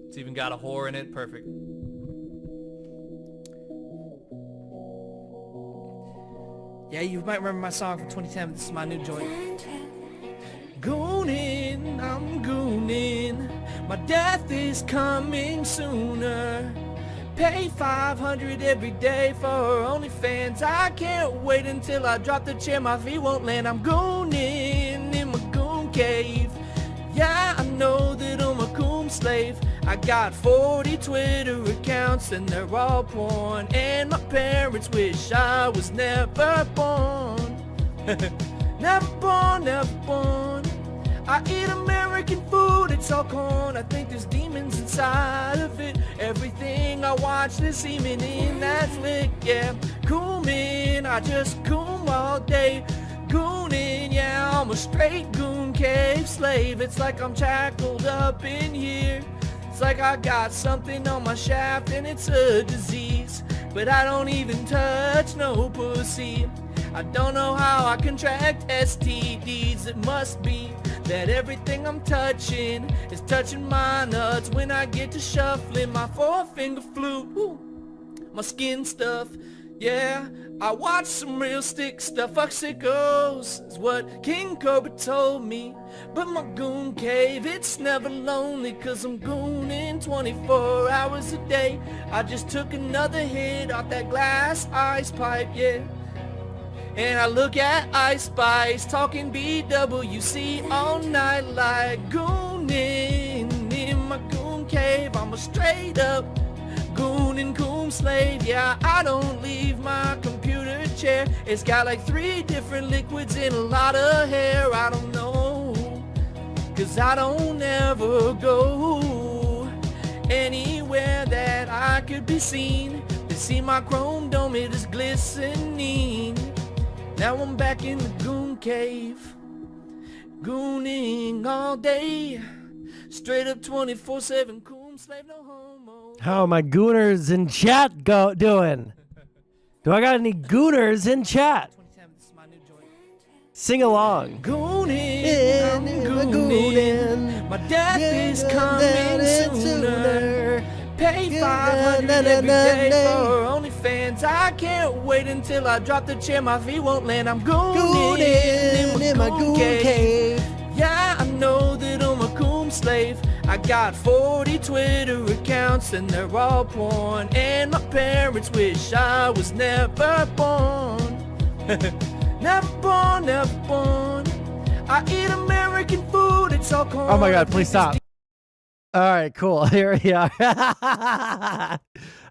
It's even got a whore in it. Perfect. Yeah, you might remember my song from 2010. This is my new joint. Goonin', I'm goonin'. My death is coming sooner. Pay $500 every day for OnlyFans. I can't wait until I drop the chair, my feet won't land. I'm goonin' in my goon cave. Yeah, I know that I'm a coon slave. I got 40 Twitter accounts and they're all porn. And my parents wish I was never born. Never born, never born. I eat American food, it's all corn. I think there's demons inside of it. Everything I watch, there's semen in that flick, yeah. Coolin', I just coom all day. Goonin', yeah, I'm a straight goon cave slave. It's like I'm shackled up in here. It's like I got something on my shaft and it's a disease. But I don't even touch no pussy. I don't know how I contract STDs. It must be that everything I'm touching is touching my nuts. When I get to shuffling my four-finger flute, ooh, my skin stuff, yeah. I watch some real stick stuff. Fuck sickos is what King Cobra told me. But my goon cave, it's never lonely, cause I'm gooning 24 hours a day. I just took another hit off that glass ice pipe, yeah. And I look at Ice Spice talking BWC all night like goonin' in my goon cave. I'm a straight up goon and coon slave. Yeah, I don't leave my computer chair. It's got like 3 different liquids and a lot of hair. I don't know, cause I don't ever go anywhere that I could be seen. They see my chrome dome, it is glistening. Now I'm back in the goon cave, gooning all day, straight up 24/7 coon slave, no homo. How are my gooners in chat doing? Do I got any gooners in chat? Sing along. Gooning, I'm gooning. My death is coming sooner. Pay $500 every day for OnlyFans. I can't wait until I drop the chair, my feet won't land. I'm gooning in my goon cave. Yeah, I know that I'm a coon slave. I got 40 Twitter accounts and they're all porn. And my parents wish I was never born. Never born, never born. I eat American food, it's all corn. Oh my god, please stop. All right, cool. Here we are.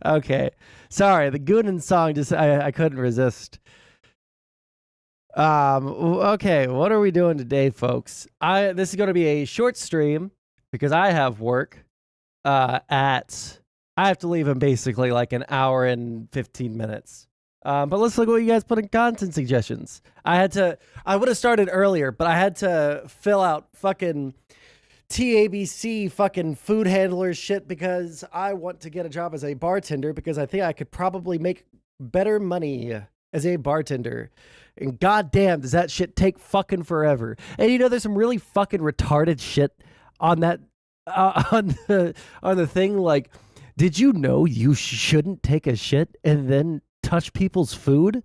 Okay. Sorry, the Goonin song just I couldn't resist. Okay, what are we doing today, folks? This is going to be a short stream because I have work I have to leave in basically like an hour and 15 minutes. But let's look at what you guys put in content suggestions. I would have started earlier, but I had to fill out fucking TABC fucking food handler shit because I want to get a job as a bartender because I think I could probably make better money as a bartender. And goddamn, does that shit take fucking forever. And you know, there's some really fucking retarded shit on that, on the thing. Like, did you know you shouldn't take a shit and then touch people's food?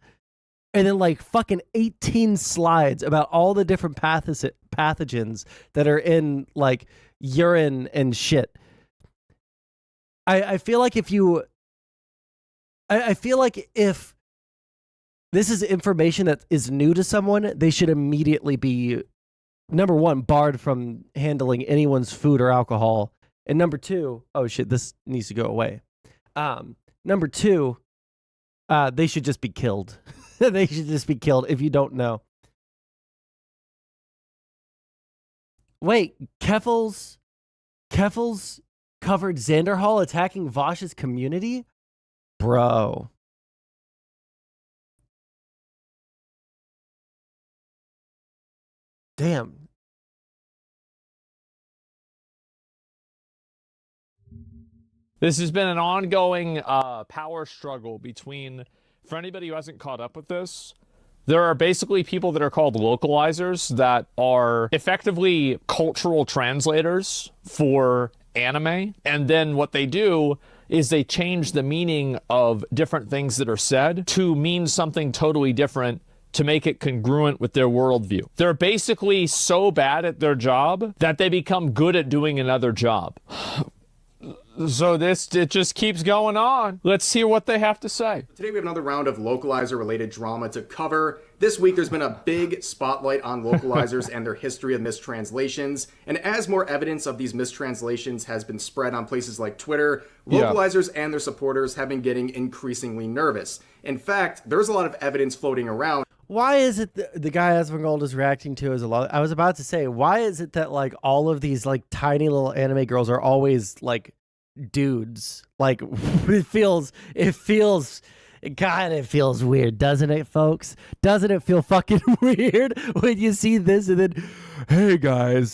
And then like fucking 18 slides about all the different pathogens that are in like urine and shit. I feel like if this is information that is new to someone, they should immediately be, number one, barred from handling anyone's food or alcohol. And number two, oh shit, this needs to go away. Number two, they should just be killed. They should just be killed if you don't know. Wait, Keffels covered Xanderhall attacking Vosh's community? Bro. Damn. This has been an ongoing power struggle between, for anybody who hasn't caught up with this, There are basically people that are called localizers that are effectively cultural translators for anime. And then what they do is they change the meaning of different things that are said to mean something totally different to make it congruent with their worldview. They're basically so bad at their job that they become good at doing another job. So it just keeps going on. Let's hear what they have to say. Today we have another round of localizer-related drama to cover. This week there's been a big spotlight on localizers and their history of mistranslations. And as more evidence of these mistranslations has been spread on places like Twitter, localizers and their supporters have been getting increasingly nervous. In fact, there's a lot of evidence floating around. Why is it the guy Asmongold is reacting to is a lot? I was about to say, why is it that like all of these like tiny little anime girls are always like dudes? Like it feels weird, doesn't it, folks? Doesn't it feel fucking weird when you see this and then, hey guys,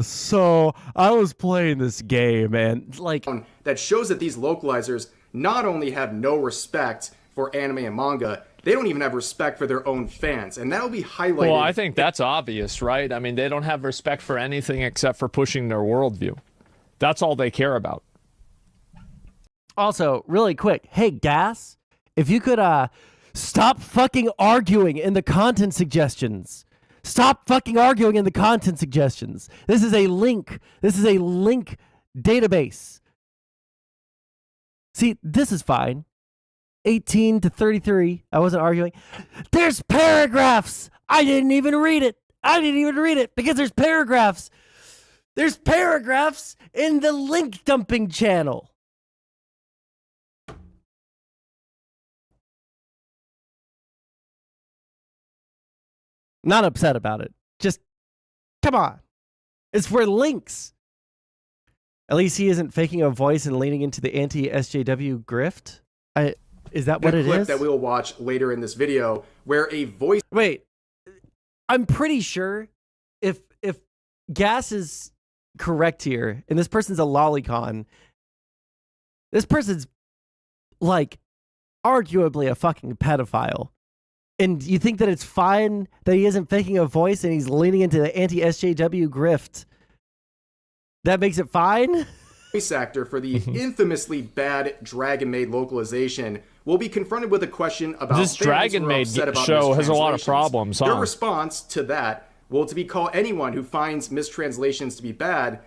so I was playing this game and like that shows that these localizers not only have no respect for anime and manga, they don't even have respect for their own fans, and that'll be highlighted. Well, I think that's obvious, right? I mean, they don't have respect for anything except for pushing their worldview. That's all they care about. Also, really quick, hey Gas, if you could stop fucking arguing in the content suggestions. Stop fucking arguing in the content suggestions. This is a link. This is a link database. See, this is fine. 18 to 33. I wasn't arguing. There's paragraphs. I didn't even read it. Because there's paragraphs. There's paragraphs in the link dumping channel. Not upset about it. Just, come on. It's for links. At least he isn't faking a voice and leaning into the anti-SJW grift. Is that what it clip is? That we'll watch later in this video, where a voice. Wait, I'm pretty sure if Gas is correct here, and this person's a lolicon, this person's like arguably a fucking pedophile. And you think that it's fine that he isn't faking a voice and he's leaning into the anti-SJW grift? That makes it fine? Voice actor for the infamously bad Dragon Maid localization will be confronted with a question about this Dragon Maid show has a lot of problems. Their response to that, well, to be called anyone who finds mistranslations to be bad,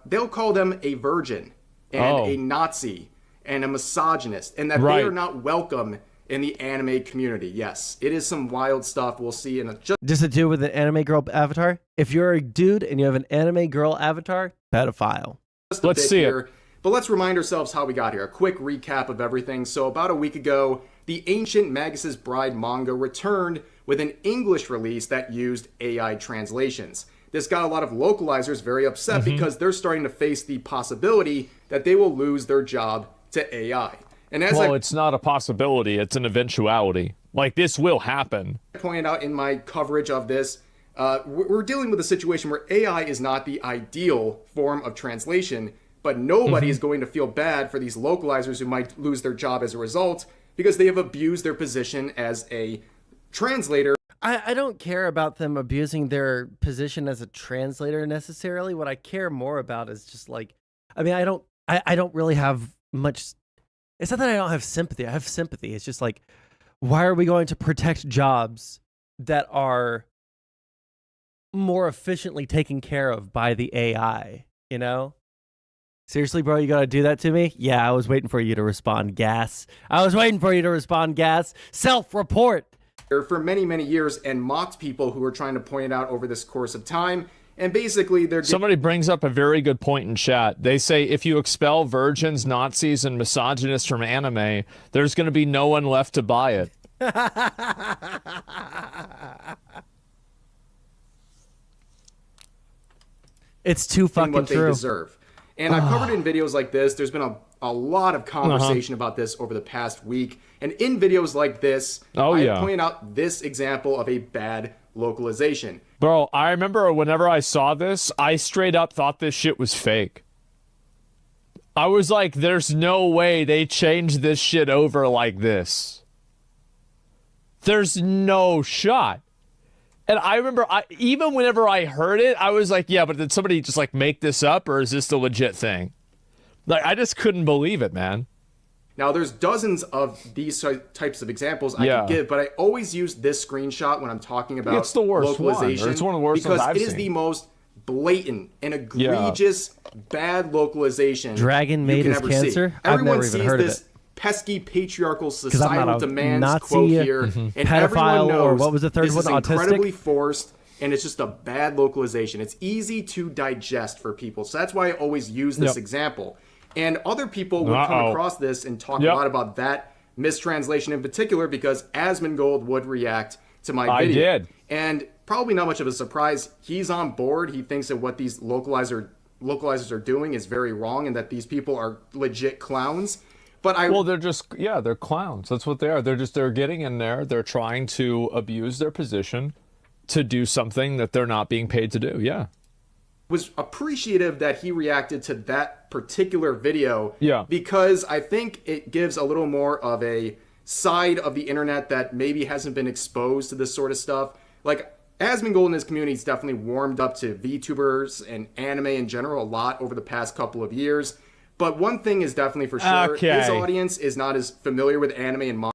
they'll call them a virgin and a Nazi and a misogynist, and that they are not welcome in the anime community. Yes, it is some wild stuff we'll see in just a dude with an anime girl avatar. If you're a dude and you have an anime girl avatar, pedophile. Let's see it. But let's remind ourselves how we got here. A quick recap of everything. So about a week ago, the Ancient Magus' Bride manga returned with an English release that used AI translations. This got a lot of localizers very upset because they're starting to face the possibility that they will lose their job to AI. And as it's not a possibility, it's an eventuality. Like, this will happen. I pointed out in my coverage of this, we're dealing with a situation where AI is not the ideal form of translation, but nobody is going to feel bad for these localizers who might lose their job as a result because they have abused their position as a translator. I don't care about them abusing their position as a translator necessarily. What I care more about is just like, I mean, I don't really have much. It's not that I don't have sympathy. I have sympathy. It's just like, why are we going to protect jobs that are more efficiently taken care of by the AI, you know? Seriously, bro, you gotta do that to me? Yeah, I was waiting for you to respond, Gas. I was waiting for you to respond, Gas. Self-report. For many, many years and mocked people who were trying to point it out over this course of time. And basically, they're... Somebody brings up a very good point in chat. They say, if you expel virgins, Nazis, and misogynists from anime, there's going to be no one left to buy it. It's too fucking what true. They deserve. And I've covered in videos like this. There's been a lot of conversation about this over the past week. And in videos like this, I point out this example of a bad localization. Bro, I remember whenever I saw this, I straight up thought this shit was fake. I was like, there's no way they changed this shit over like this. There's no shot. And I remember, even whenever I heard it, I was like, yeah, but did somebody just like make this up, or is this the legit thing? Like, I just couldn't believe it, man. Now, there's dozens of these types of examples I could give, but I always use this screenshot when I'm talking about it's the worst localization. One, it's one of the worst ones I've because it is seen. the most blatant and egregious bad localization Dragon made his cancer? Everyone I've never even sees heard of this it. pesky patriarchal I'm societal not a demands Nazi, quote here, and pedophile, everyone knows or what was the third this one, is autistic? incredibly forced, and it's just a bad localization. It's easy to digest for people, so that's why I always use this example. And other people would come across this and talk a lot about that mistranslation in particular, because Asmongold would react to my video. I did. And probably not much of a surprise, he's on board. He thinks that what these localizers are doing is very wrong and that these people are legit clowns. But well, they're just, they're clowns. That's what they are. They're getting in there. They're trying to abuse their position to do something that they're not being paid to do. Yeah. Was appreciative that he reacted to that particular video because I think it gives a little more of a side of the internet that maybe hasn't been exposed to this sort of stuff. Like, Asmongold and his community has definitely warmed up to VTubers and anime in general a lot over the past couple of years. But one thing is definitely for sure, his audience is not as familiar with anime and manga.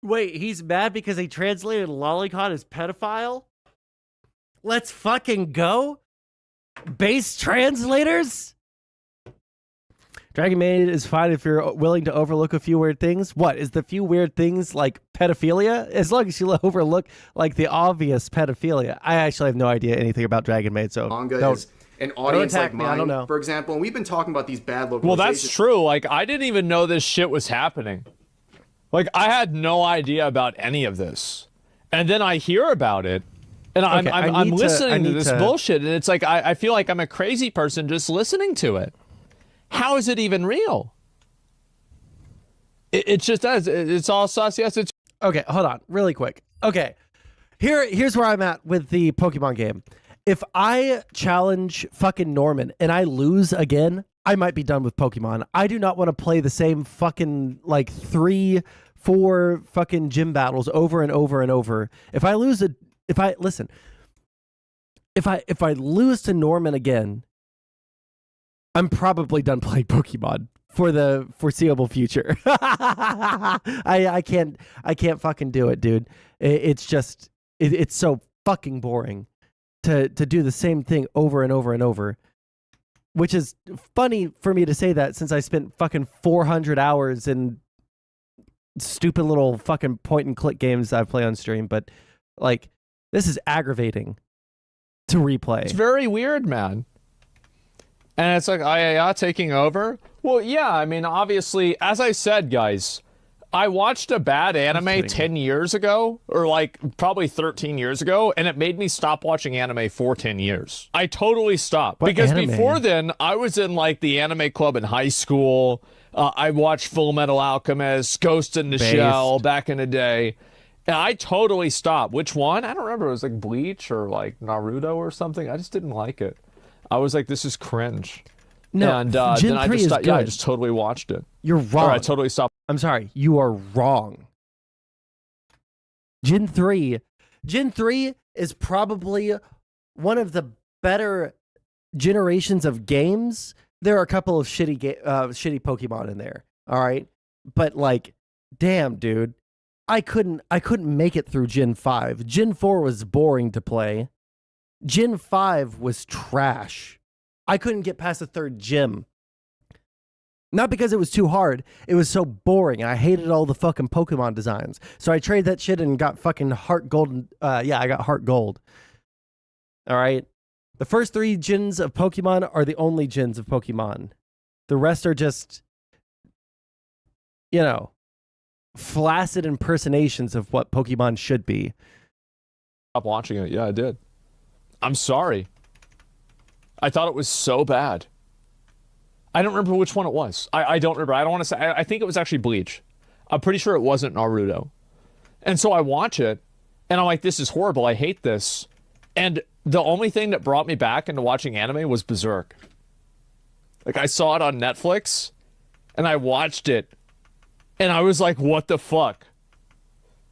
Wait, he's mad because they translated lolicon as pedophile? Let's fucking go? Base translators? Dragon Maid is fine if you're willing to overlook a few weird things. What, is the few weird things like pedophilia? As long as you overlook like the obvious pedophilia. I actually have no idea anything about Dragon Maid, so manga is an audience like mine, I don't know. For example, and we've been talking about these bad localizations. Well, that's true. Like, I didn't even know this shit was happening. Like, I had no idea about any of this. And then I hear about it. And I'm listening to this bullshit, and it's like I feel like I'm a crazy person just listening to it. How is it even real? It just does. It's all sus. Yes, it's okay. Hold on, really quick. Okay, here's where I'm at with the Pokemon game. If I challenge fucking Norman and I lose again, I might be done with Pokemon. I do not want to play the same fucking like 3-4 fucking gym battles over and over and over. If I lose if I lose to Norman again, I'm probably done playing Pokemon for the foreseeable future. I can't fucking do it, dude. It's just it's so fucking boring to do the same thing over and over and over. Which is funny for me to say that since I spent fucking 400 hours in stupid little fucking point and click games I play on stream, but like this is aggravating to replay. It's very weird, man. And it's like IAA taking over. Well, yeah, I mean, obviously, as I said, guys, I watched a bad anime 10 years ago, or like probably 13 years ago, and it made me stop watching anime for 10 years. I totally stopped. Because before then, I was in like the anime club in high school. I watched Full Metal Alchemist, Ghost in the Shell back in the day. And I totally stopped. Which one? I don't remember. It was like Bleach or like Naruto or something. I just didn't like it. I was like, this is cringe. No, and Gen then I 3 just is stopped, good. I just totally watched it. You're wrong. Or I totally stopped. I'm sorry. You are wrong. Gen 3 is probably one of the better generations of games. There are a couple of shitty Pokemon in there. All right. But like, damn, dude. I couldn't make it through Gen 5. Gen 4 was boring to play. Gen 5 was trash. I couldn't get past the third gym. Not because it was too hard. It was so boring. I hated all the fucking Pokemon designs. So I traded that shit and got fucking Heart Gold. I got Heart Gold. All right. The first 3 gens of Pokemon are the only gens of Pokemon. The rest are just, flaccid impersonations of what Pokemon should be. Stop watching it. Yeah, I did. I'm sorry. I thought it was so bad. I don't remember which one it was. I don't remember. I don't want to say. I think it was actually Bleach. I'm pretty sure it wasn't Naruto. And so I watch it, and I'm like, this is horrible. I hate this. And the only thing that brought me back into watching anime was Berserk. Like, I saw it on Netflix, and I watched it, and I was like, what the fuck?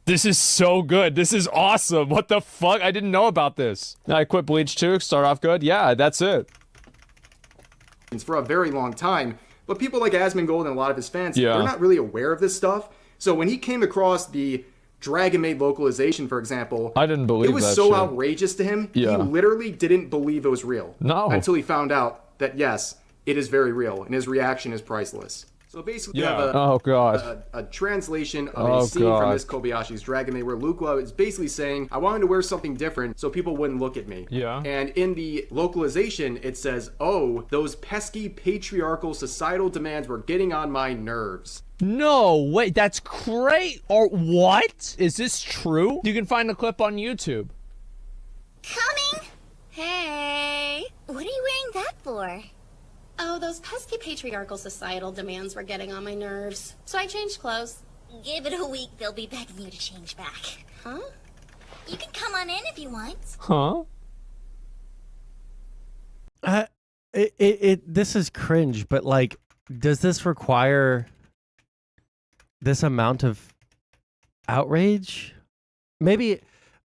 This is so good. This is awesome. What the fuck? I didn't know about this. I quit Bleach too. Start off good. Yeah, that's it. For a very long time. But people like Asmongold and a lot of his fans, Yeah. they're not really aware of this stuff. So when he came across the Dragon Maid localization, for example, I didn't believe it was that so shit. outrageous to him. Yeah. He literally didn't believe it was real. No. Until he found out that, yes, it is very real, and his reaction is priceless. So basically, Yeah. you have Oh god. a translation of Oh, a scene from God. Miss Kobayashi's Dragon Maid where Luke is basically saying, I wanted to wear something different so people wouldn't look at me. Yeah. And in the localization, it says, oh, those pesky patriarchal societal demands were getting on my nerves. No, wait, that's great. Or what? Is this true? You can find the clip on YouTube. Coming! Hey! What are you wearing that for? Oh, those pesky patriarchal societal demands were getting on my nerves. So I changed clothes. Give it a week, they'll be begging you to change back. Huh? You can come on in if you want. Huh? This is cringe, but like, does this require this amount of outrage?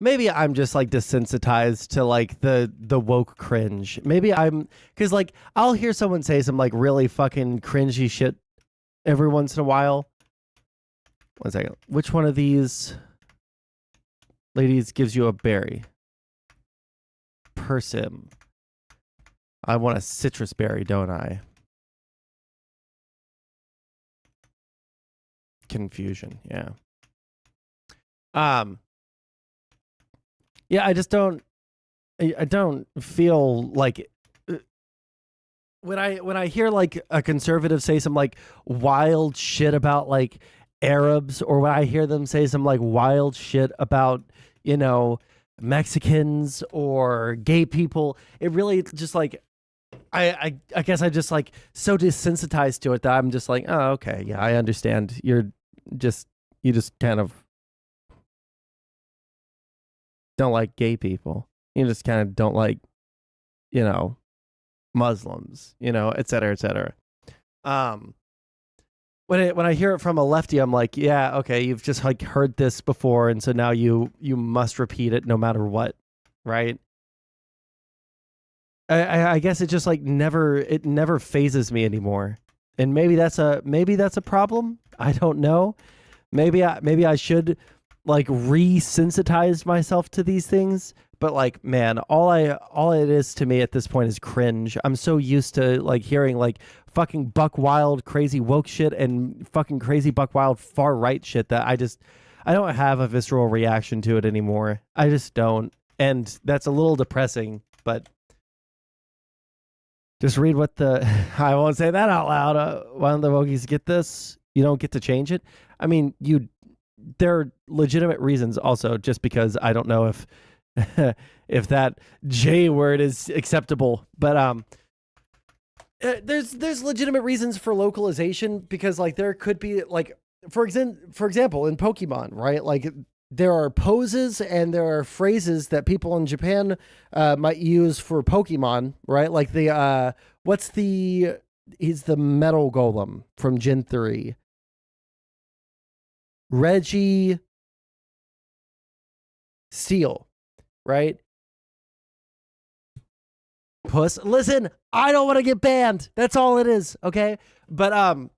Maybe I'm just like desensitized to like the woke cringe. Maybe I'm, because like I'll hear someone say some like really fucking cringy shit every once in a while. One second. Which one of these ladies gives you a berry? Persim. I want a citrus berry, don't I? Confusion, yeah. Yeah, I just don't feel like when I hear like a conservative say some like wild shit about like Arabs, or when I hear them say some like wild shit about, you know, Mexicans or gay people, it really just like I guess I just like so desensitized to it that I'm just like, oh, okay, yeah, I understand. You just kind of don't like gay people. You just kind of don't like, you know, Muslims, you know, et cetera, et cetera. When I hear it from a lefty, I'm like, yeah, okay, you've just like heard this before, and so now you must repeat it no matter what, right? I guess it just like never phases me anymore, and maybe that's a problem. I don't know. Maybe I should like resensitize myself to these things. But like, man, all it is to me at this point is cringe. I'm so used to like hearing like fucking buck wild crazy woke shit and fucking crazy buck wild far right shit that I don't have a visceral reaction to it anymore. I just don't, and that's a little depressing. But just read what the I won't say that out loud. Why don't the Wokies get this? You don't get to change it. I mean, there are legitimate reasons also, just because I don't know if if that J word is acceptable, but there's legitimate reasons for localization, because like there could be like for example in Pokemon, right? Like there are poses and there are phrases that people in Japan might use for Pokemon, right? Like the he's the metal golem from Gen 3. Reggie Steel, right? Puss. Listen, I don't want to get banned. That's all it is, okay? But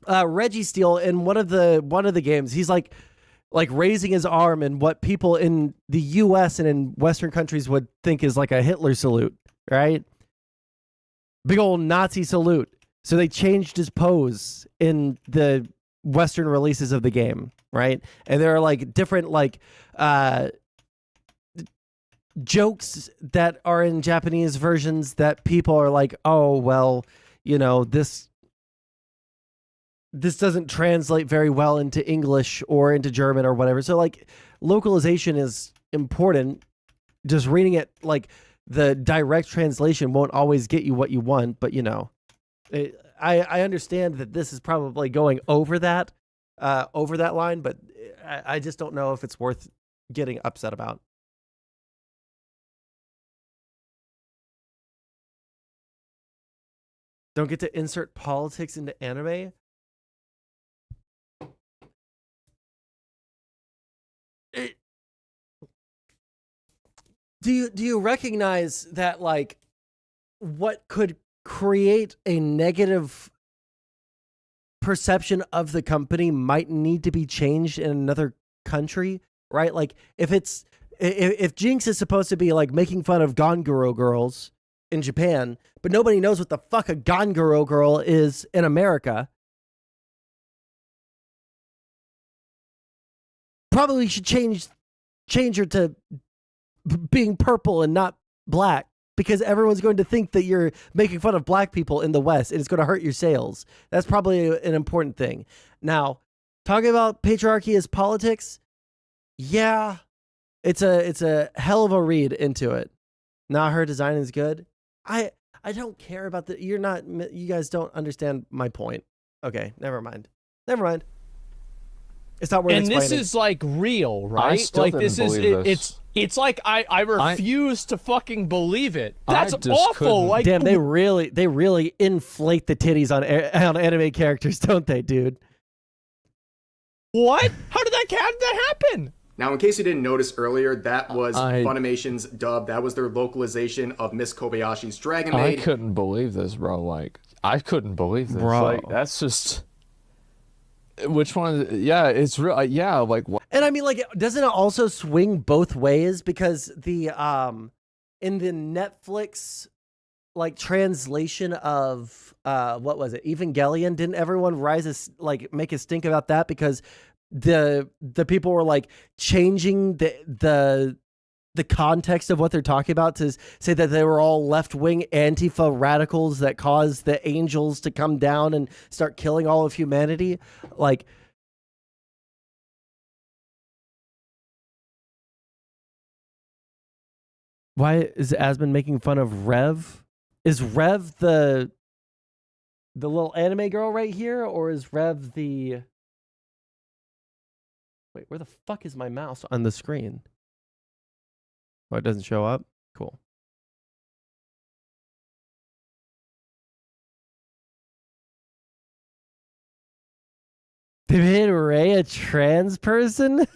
Reggie Steel in one of the games, he's like raising his arm in what people in the US and in Western countries would think is like a Hitler salute, right? Big old Nazi salute. So they changed his pose in the Western releases of the game, right? And there are like different like jokes that are in Japanese versions that people are like, oh well, you know, this doesn't translate very well into English or into German or whatever. So like localization is important. Just reading it, like the direct translation won't always get you what you want, but you know, I understand that this is probably going over that line, but I just don't know if it's worth getting upset about. Don't get to insert politics into anime. Do you recognize that, like, what could create a negative perception of the company might need to be changed in another country, right? Like, if Jinx is supposed to be like making fun of Gonguro girls in Japan, but nobody knows what the fuck a Gonguro girl is in America, probably should change her to being purple and not black, because everyone's going to think that you're making fun of black people in the West, and it's going to hurt your sales. That's probably an important thing. Now, talking about patriarchy as politics, yeah, it's a hell of a read into it. Now, her design is good. I don't care about you guys don't understand my point. Okay, never mind. It's not worth explaining. And this is like real, right? I still like didn't believe this. It's like I refuse to fucking believe it. I That's just awful. couldn't. Like, damn, they really inflate the titties on anime characters, don't they, dude? what? How did that happen? Now, in case you didn't notice earlier, that was I- Funimation's dub. That was their localization of Miss Kobayashi's Dragon I Maid. couldn't believe this, bro. Like, I couldn't believe this. Bro. Like, that's just. Which one? Yeah, it's real. Yeah, like what? And I mean, like, doesn't it also swing both ways? Because the in the Netflix like translation of what was it, Evangelion, didn't everyone make a stink about that because the people were like changing the context of what they're talking about to say that they were all left-wing Antifa radicals that caused the angels to come down and start killing all of humanity. Like, why is Asmund making fun of Rev? Is Rev the little anime girl right here, or is Rev the... Wait, where the fuck is my mouse on the screen? Oh, it doesn't show up? Cool. They made Ray a trans person?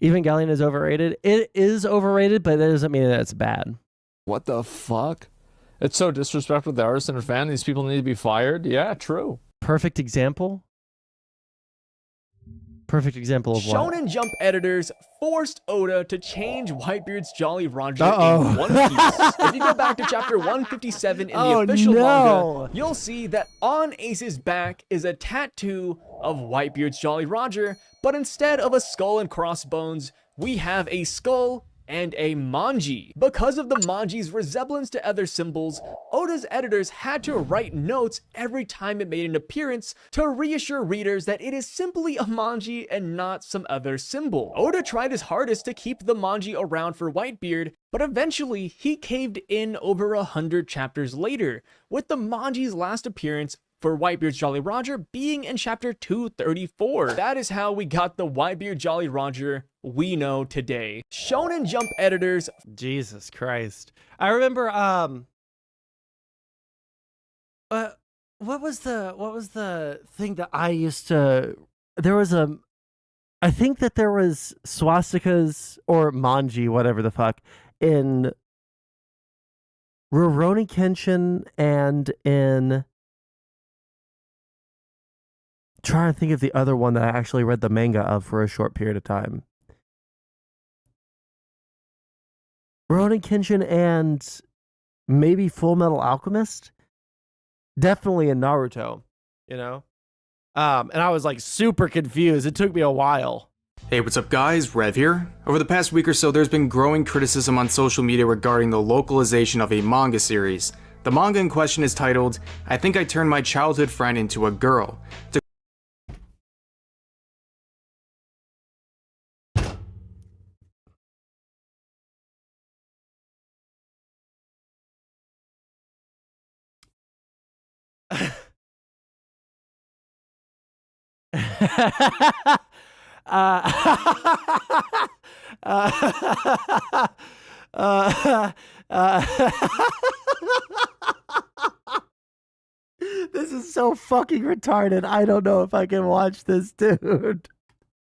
Evangelion is overrated. It is overrated, but that doesn't mean that it's bad. What the fuck? It's so disrespectful to the artist and her fan. These people need to be fired. Yeah, true. Perfect example. Perfect example of what? Shonen Jump editors forced Oda to change Whitebeard's Jolly Roger Uh-oh. in One Piece. If you go back to chapter 157 in the Oh, official no. manga, you'll see that on Ace's back is a tattoo of Whitebeard's Jolly Roger, but instead of a skull and crossbones, we have a skull and a manji. Because of the manji's resemblance to other symbols, Oda's editors had to write notes every time it made an appearance to reassure readers that it is simply a manji and not some other symbol. Oda tried his hardest to keep the manji around for Whitebeard, but eventually he caved in over 100 chapters later, with the manji's last appearance for Whitebeard's Jolly Roger being in chapter 234. That is how we got the Whitebeard Jolly Roger we know today. Shonen Jump editors... Jesus Christ. I remember what was the thing that I used to... I think that there was swastikas or manji, whatever the fuck, in Rurouni Kenshin and in... Trying to think of the other one that I actually read the manga of for a short period of time. Rurouni Kenshin and maybe Full Metal Alchemist? Definitely in Naruto, you know? And I was like super confused. It took me a while. Hey, what's up guys? Rev here. Over the past week or so, there's been growing criticism on social media regarding the localization of a manga series. The manga in question is titled, I Think I Turned My Childhood Friend Into a Girl. This is so fucking retarded. I don't know if I can watch this, dude.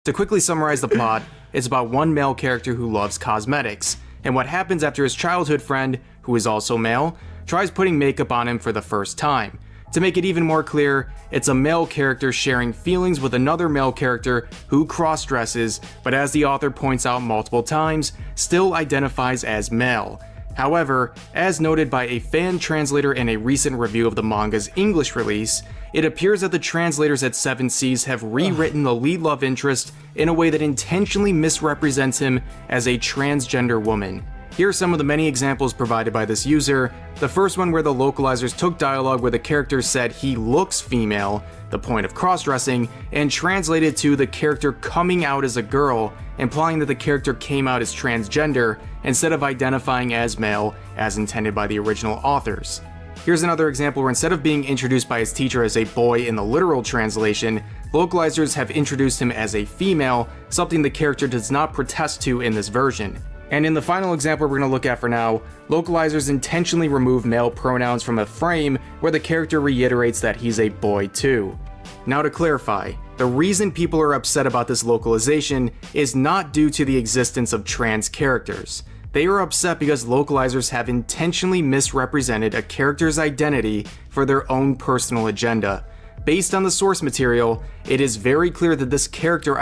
To quickly summarize the plot, it's about one male character who loves cosmetics, and what happens after his childhood friend, who is also male, tries putting makeup on him for the first time. To make it even more clear, it's a male character sharing feelings with another male character who cross-dresses, but as the author points out multiple times, still identifies as male. However, as noted by a fan translator in a recent review of the manga's English release, it appears that the translators at Seven Seas have rewritten the lead love interest in a way that intentionally misrepresents him as a transgender woman. Here are some of the many examples provided by this user. The first one where the localizers took dialogue where the character said he looks female, the point of cross-dressing, and translated to the character coming out as a girl, implying that the character came out as transgender instead of identifying as male as intended by the original authors. Here's another example where instead of being introduced by his teacher as a boy in the literal translation, localizers have introduced him as a female, something the character does not protest to in this version. And in the final example we're going to look at for now, localizers intentionally remove male pronouns from a frame where the character reiterates that he's a boy too. Now to clarify, the reason people are upset about this localization is not due to the existence of trans characters. They are upset because localizers have intentionally misrepresented a character's identity for their own personal agenda. Based on the source material, it is very clear that this character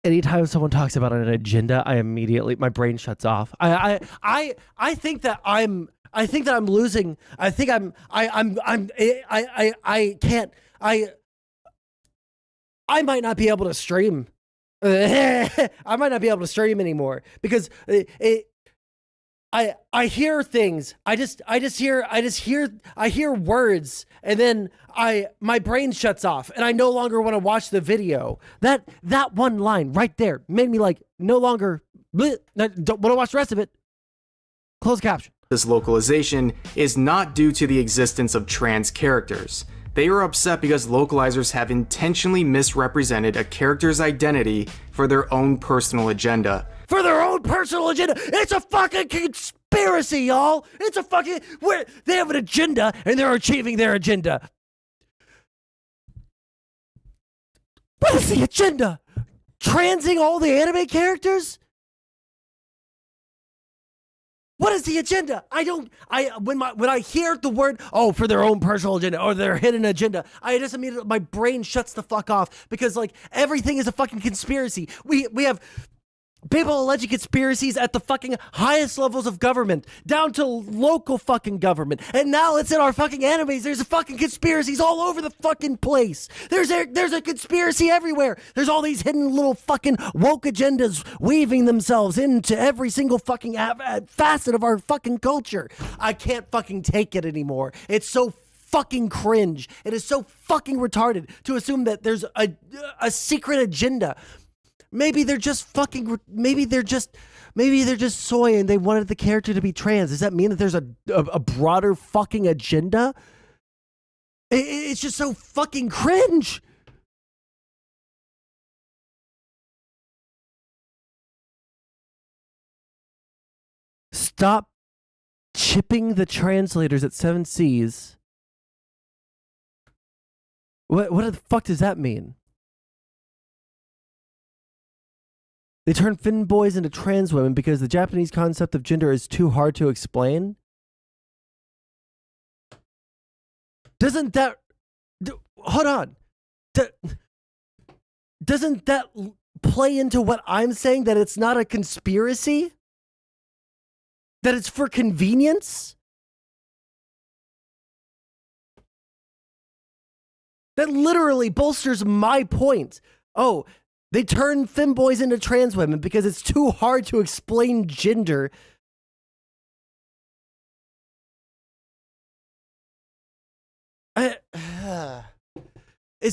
Anytime someone talks about an agenda, my brain shuts off. I think that I'm losing. I might not be able to stream. I might not be able to stream anymore because I hear things. I hear words, and then my brain shuts off, and I no longer want to watch the video. That one line right there made me like no longer don't want to watch the rest of it. Close caption. This localization is not due to the existence of trans characters. They are upset because localizers have intentionally misrepresented a character's identity for their own personal agenda. For their own personal agenda. It's a fucking conspiracy, y'all. It's a fucking... They have an agenda, and they're achieving their agenda. What is the agenda? Transing all the anime characters? What is the agenda? When I hear the word, for their own personal agenda or their hidden agenda, my brain shuts the fuck off because like everything is a fucking conspiracy. We have people alleging conspiracies at the fucking highest levels of government, down to local fucking government. And now it's in our fucking animes. There's fucking conspiracies all over the fucking place. There's a conspiracy everywhere. There's all these hidden little fucking woke agendas weaving themselves into every single fucking facet of our fucking culture. I can't fucking take it anymore. It's so fucking cringe. It is so fucking retarded to assume that there's a secret agenda. Maybe they're just soy and they wanted the character to be trans. Does that mean that there's a broader fucking agenda? It's just so fucking cringe. Stop chipping the translators at Seven Seas. What the fuck does that mean? They turn Finn boys into trans women because the Japanese concept of gender is too hard to explain? Doesn't that... hold on. Doesn't that play into what I'm saying, that it's not a conspiracy? That it's for convenience? That literally bolsters my point. They turn femboys into trans women because it's too hard to explain gender. It's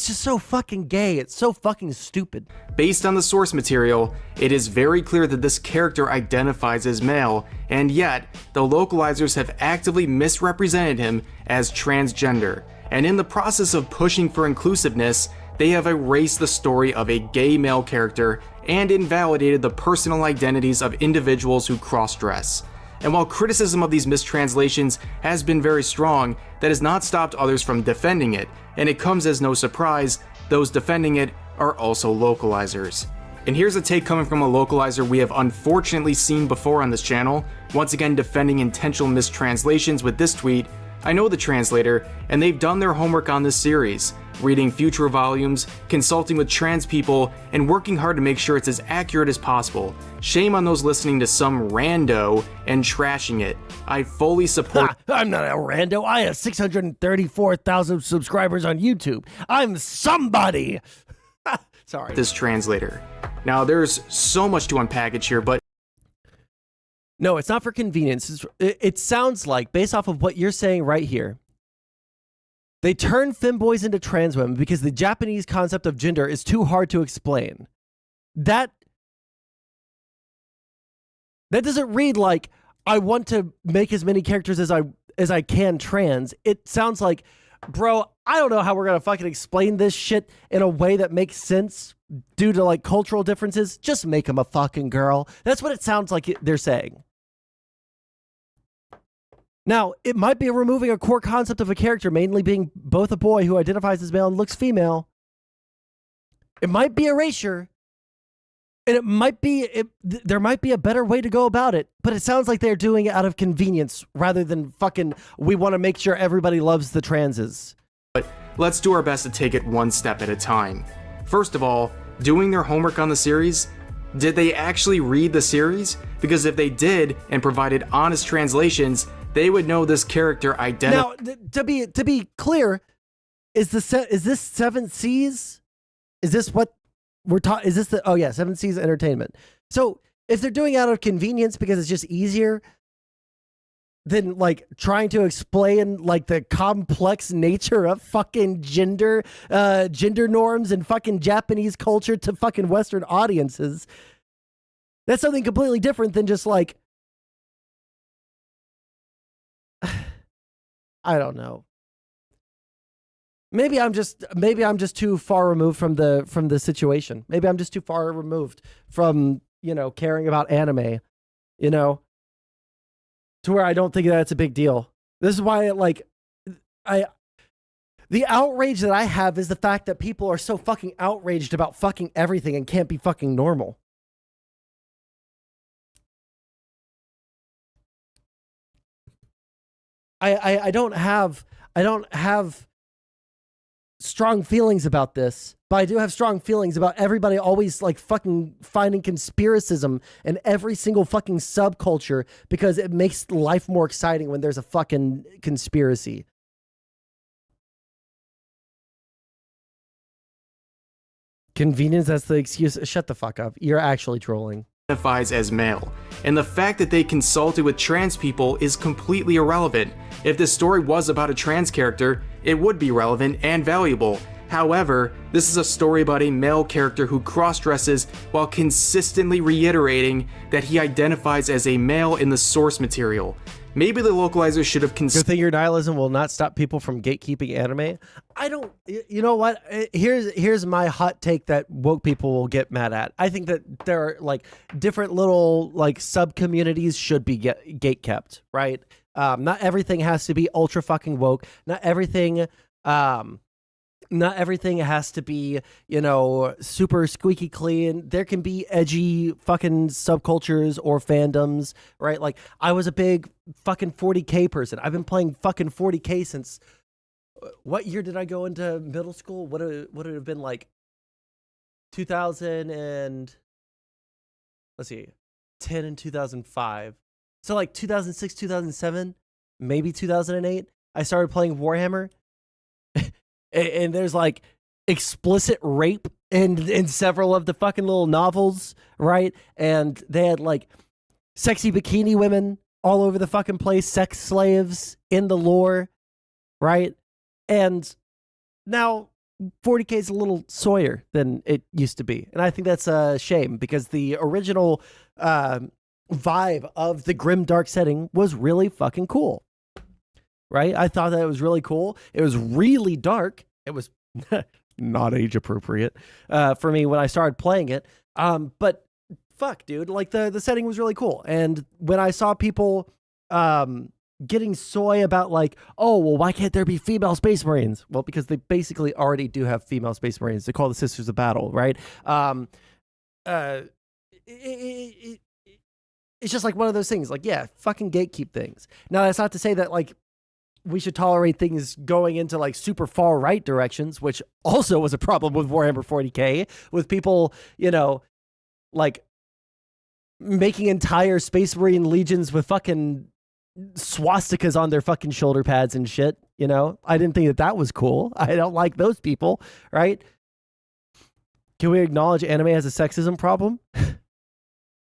just so fucking gay. It's so fucking stupid. Based on the source material, it is very clear that this character identifies as male, and yet, the localizers have actively misrepresented him as transgender. And in the process of pushing for inclusiveness, they have erased the story of a gay male character and invalidated the personal identities of individuals who cross-dress. And while criticism of these mistranslations has been very strong, that has not stopped others from defending it, and it comes as no surprise, those defending it are also localizers. And here's a take coming from a localizer we have unfortunately seen before on this channel, once again defending intentional mistranslations with this tweet. I know the translator, and they've done their homework on this series, reading future volumes, consulting with trans people, and working hard to make sure it's as accurate as possible. Shame on those listening to some rando and trashing it. I fully support— I'm not a rando. I have 634,000 subscribers on YouTube. I'm somebody. Sorry. this translator. Now, there's so much to unpackage here, but No, it's not for convenience. It sounds like, based off of what you're saying right here, they turn femboys into trans women because the Japanese concept of gender is too hard to explain. That doesn't read like, I want to make as many characters as I can trans. It sounds like, bro, I don't know how we're gonna fucking explain this shit in a way that makes sense due to like cultural differences. Just make him a fucking girl. That's what it sounds like they're saying. Now, it might be removing a core concept of a character, mainly being both a boy who identifies as male and looks female. It might be erasure, and it might be there might be a better way to go about it, but it sounds like they're doing it out of convenience rather than fucking, we want to make sure everybody loves the transes. let's do our best to take it one step at a time. First of all, doing their homework on the series, did they actually read the series? Because if they did and provided honest translations, they would know this character Now, to be clear, is this Seven Seas? Is this what we're talking? Is this the? Oh yeah, Seven Seas Entertainment. So if they're doing it out of convenience because it's just easier than like trying to explain like the complex nature of fucking gender norms and fucking Japanese culture to fucking Western audiences, that's something completely different than just like, I don't know. Maybe I'm just too far removed from the situation. Maybe I'm just too far removed from, caring about anime, to where I don't think that's a big deal. This is why the outrage that I have is the fact that people are so fucking outraged about fucking everything and can't be fucking normal. I don't have strong feelings about this, but I do have strong feelings about everybody always like fucking finding conspiracism in every single fucking subculture because it makes life more exciting when there's a fucking conspiracy. Convenience, that's the excuse. Shut the fuck up. You're actually trolling. Identifies as male, and the fact that they consulted with trans people is completely irrelevant. If this story was about a trans character, it would be relevant and valuable. However, this is a story about a male character who cross-dresses while consistently reiterating that he identifies as a male in the source material. Maybe the localizer should have Good thing your nihilism will not stop people from gatekeeping anime. I don't, you know what? Here's my hot take that woke people will get mad at. I think that there are like different little like sub communities should be gate kept, right? Not everything has to be ultra fucking woke. Not everything has to be, super squeaky clean. There can be edgy fucking subcultures or fandoms, right? Like, I was a big fucking 40K person. I've been playing fucking 40K since, what year did I go into middle school? Would it have been like 2000 and, let's see, 10 and 2005. So like 2006, 2007, maybe 2008, I started playing Warhammer. And there's like explicit rape in several of the fucking little novels, right? And they had like sexy bikini women all over the fucking place, sex slaves in the lore, right? And now 40K is a little soyer than it used to be. And I think that's a shame because the original vibe of the grim dark setting was really fucking cool. Right? I thought that it was really cool. It was really dark. It was not age appropriate for me when I started playing it. But fuck, dude. Like the setting was really cool. And when I saw people getting soy about like, oh, well, why can't there be female Space Marines? Well, because they basically already do have female Space Marines. They call the Sisters of Battle, right? It's just like one of those things. Like, yeah, fucking gatekeep things. Now, that's not to say that like we should tolerate things going into like super far right directions, which also was a problem with Warhammer 40K, with people, you know, like making entire Space Marine legions with fucking swastikas on their fucking shoulder pads and shit. You know, I didn't think that that was cool. I don't like those people, right? Can we acknowledge anime has a sexism problem?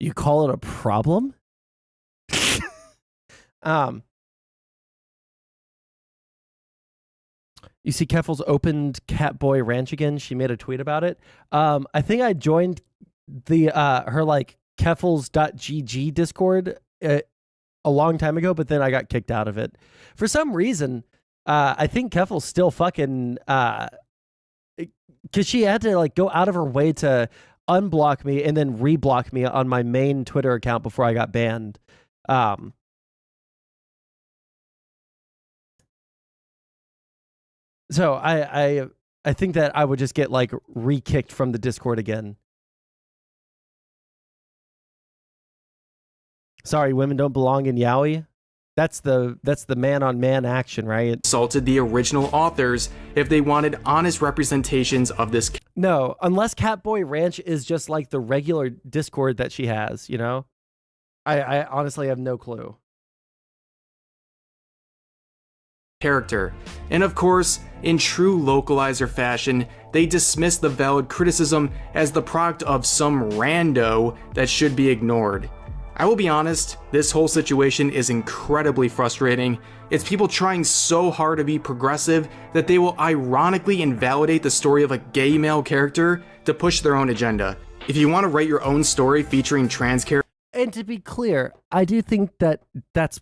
You call it a problem? You see Keffel's opened Catboy Ranch again. She made a tweet about it. I think I joined the her like Keffels.gg Discord a long time ago, but then I got kicked out of it. For some reason, I think Keffel's still fucking because she had to like go out of her way to unblock me and then reblock me on my main Twitter account before I got banned. So I think that I would just get like re-kicked from the Discord again. Sorry, women don't belong in yaoi. That's the man-on-man action, right? Insulted the original authors if they wanted honest representations of this. No, unless Catboy Ranch is just like the regular Discord that she has, you know? I honestly have no clue. Character. And of course, in true localizer fashion, they dismiss the valid criticism as the product of some rando that should be ignored. I will be honest, this whole situation is incredibly frustrating. It's people trying so hard to be progressive that they will ironically invalidate the story of a gay male character to push their own agenda. If you want to write your own story featuring trans characters... And to be clear, I do think that that's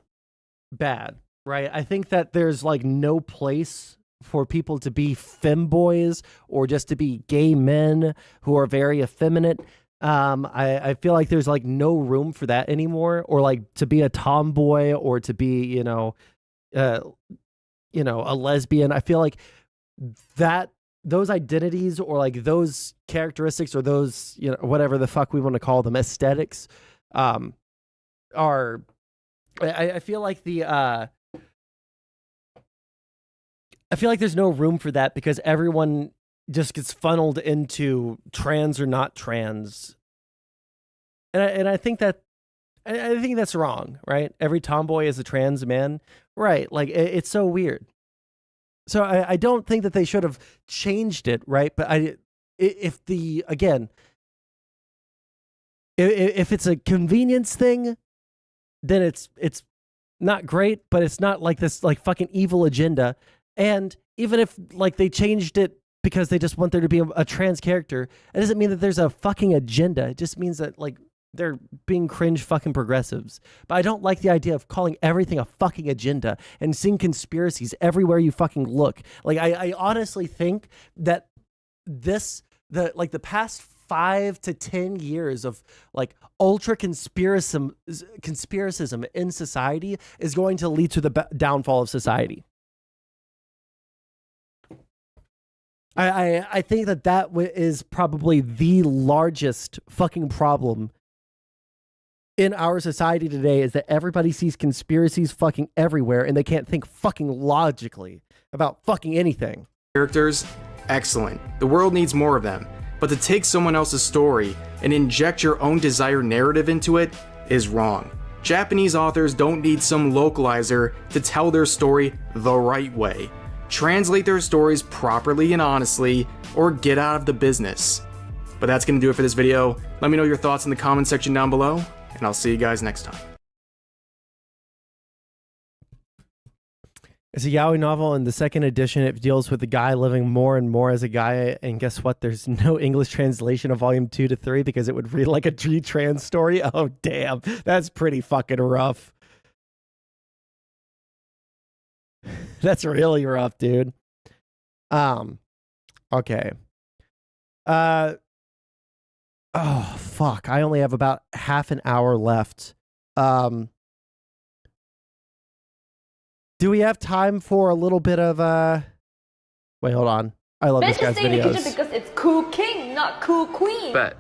bad, right? I think that there's like no place for people to be femboys or just to be gay men who are very effeminate. I feel like there's like no room for that anymore, or like to be a tomboy or to be, you know, a lesbian. I feel like that those identities or like those characteristics or those, you know, whatever the fuck we want to call them, aesthetics, are, I feel like I feel like there's no room for that because everyone just gets funneled into trans or not trans. And I think that I think that's wrong, right? Every tomboy is a trans man, right? Like it's so weird. So I don't think that they should have changed it, right? But if it's a convenience thing, then it's not great, but it's not like this like fucking evil agenda. And even if like they changed it because they just want there to be a trans character, it doesn't mean that there's a fucking agenda. It just means that like they're being cringe fucking progressives. But I don't like the idea of calling everything a fucking agenda and seeing conspiracies everywhere you fucking look. Like I honestly think that the past 5 to 10 years of like ultra conspiracism in society is going to lead to the downfall of society. I think that is probably the largest fucking problem in our society today, is that everybody sees conspiracies fucking everywhere and they can't think fucking logically about fucking anything. Characters, excellent. The world needs more of them. But to take someone else's story and inject your own desired narrative into it is wrong. Japanese authors don't need some localizer to tell their story the right way. Translate their stories properly and honestly, or get out of the business. But that's going to do it for this video. Let me know your thoughts in the comment section down below, and I'll see you guys next time. It's a yaoi novel. In the second edition, it deals with the guy living more and more as a guy. And guess what? There's no English translation of volume 2 to 3 because it would read like a G-trans story. Oh, damn. That's pretty fucking rough. That's really rough, dude. Okay. Oh, fuck. I only have about half an hour left. Do we have time for a little bit of wait, hold on. I love this guy's stay in the kitchen videos. because it's cool king, not cool queen. Bet.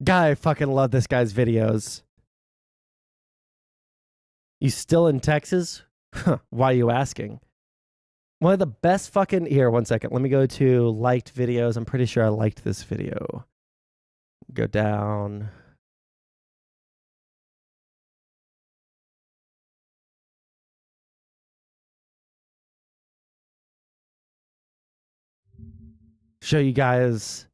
Guy, I fucking love this guy's videos. You still in Texas? Why are you asking? One of the best fucking... Here, one second. Let me go to liked videos. I'm pretty sure I liked this video. Go down. Show you guys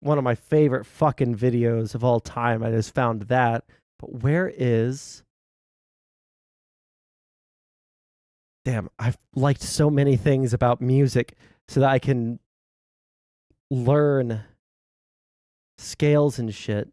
one of my favorite fucking videos of all time. I just found that. But where is... Damn, I've liked so many things about music so that I can learn scales and shit.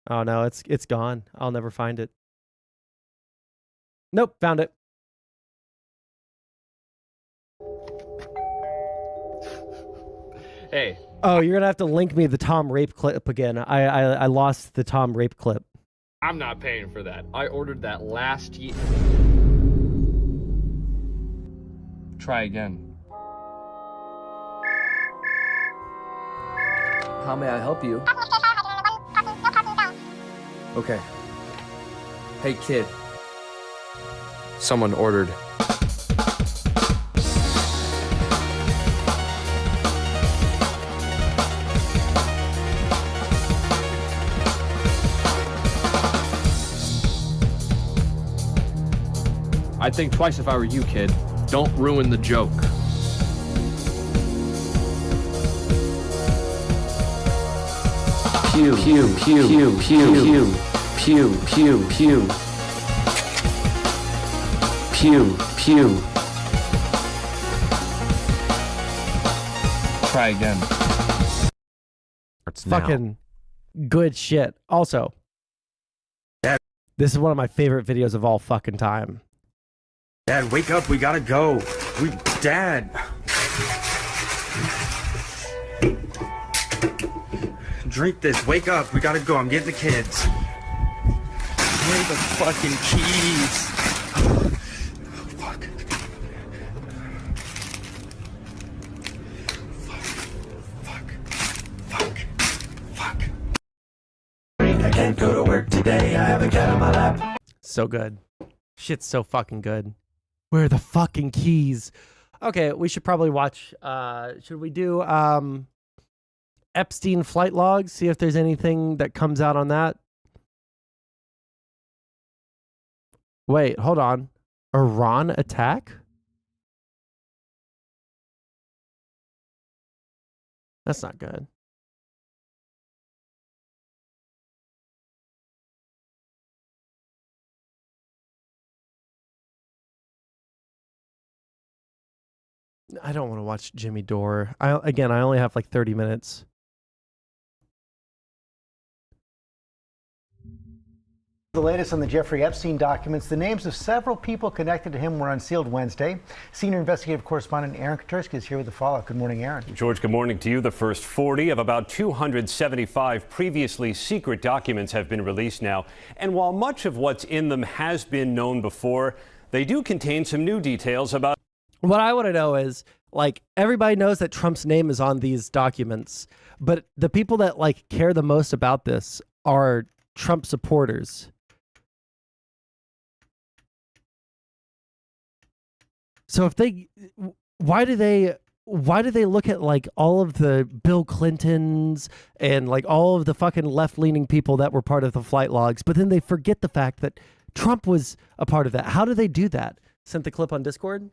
Oh no, it's gone. I'll never find it. Nope, found it. Hey, Oh, you're gonna have to link me the Tom rape clip again. I lost the Tom rape clip. I'm not paying for that. I ordered that last year. Try again. How may I help you? Okay. Hey, kid. Someone ordered. I'd think twice if I were you, kid. Don't ruin the joke. Pew, pew, pew, pew, pew, pew, pew, pew. Pew, pew. Try again. It's fucking good shit. Also, this is one of my favorite videos of all fucking time. Dad, wake up, we gotta go. Dad. Drink this, wake up, we gotta go, I'm getting the kids. Where are the fucking keys? Fuck. Fuck. I can't go to work today, I have a cat on my lap. So good. Shit's so fucking good. Where are the fucking keys? Okay, we should probably watch, should we do Epstein flight logs? See if there's anything that comes out on that. Wait, hold on. Iran attack? That's not good. I don't want to watch Jimmy Dore. I only have like 30 minutes. The latest on the Jeffrey Epstein documents, the names of several people connected to him were unsealed Wednesday. Senior investigative correspondent Aaron Katersky is here with the fallout. Good morning, Aaron. George, good morning to you. The first 40 of about 275 previously secret documents have been released now. And while much of what's in them has been known before, they do contain some new details about... What I want to know is, like, everybody knows that Trump's name is on these documents, but the people that, like, care the most about this are Trump supporters. So if they, why do they look at, like, all of the Bill Clintons and, like, all of the fucking left-leaning people that were part of the flight logs, but then they forget the fact that Trump was a part of that? How do they do that? Sent the clip on Discord?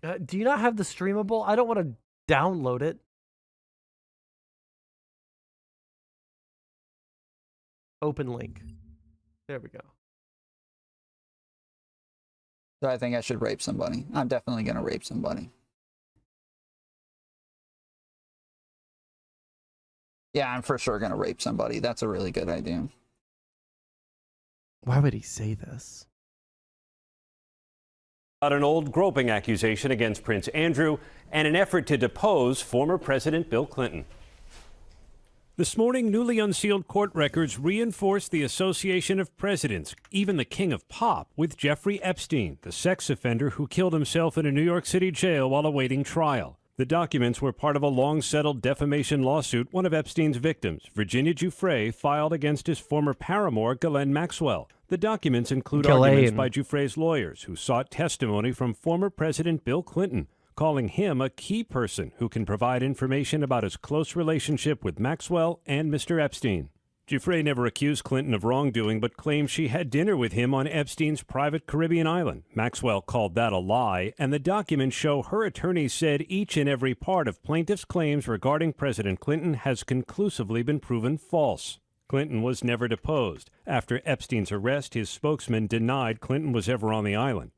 Do you not have the streamable? I don't want to download it. Open link. There we go. So I think I should rape somebody. I'm definitely going to rape somebody. Yeah, I'm for sure going to rape somebody. That's a really good idea. Why would he say this? About an old groping accusation against Prince Andrew and an effort to depose former President Bill Clinton. This morning, newly unsealed court records reinforced the association of presidents, even the king of pop, with Jeffrey Epstein, the sex offender who killed himself in a New York City jail while awaiting trial. The documents were part of a long-settled defamation lawsuit one of Epstein's victims, Virginia Giuffre, filed against his former paramour, Ghislaine Maxwell. The documents include arguments by Giuffre's lawyers, who sought testimony from former President Bill Clinton, calling him a key person who can provide information about his close relationship with Maxwell and Mr. Epstein. Giuffre never accused Clinton of wrongdoing, but claimed she had dinner with him on Epstein's private Caribbean island. Maxwell called that a lie, and the documents show her attorneys said each and every part of plaintiff's claims regarding President Clinton has conclusively been proven false. Clinton was never deposed. After Epstein's arrest, his spokesman denied Clinton was ever on the island.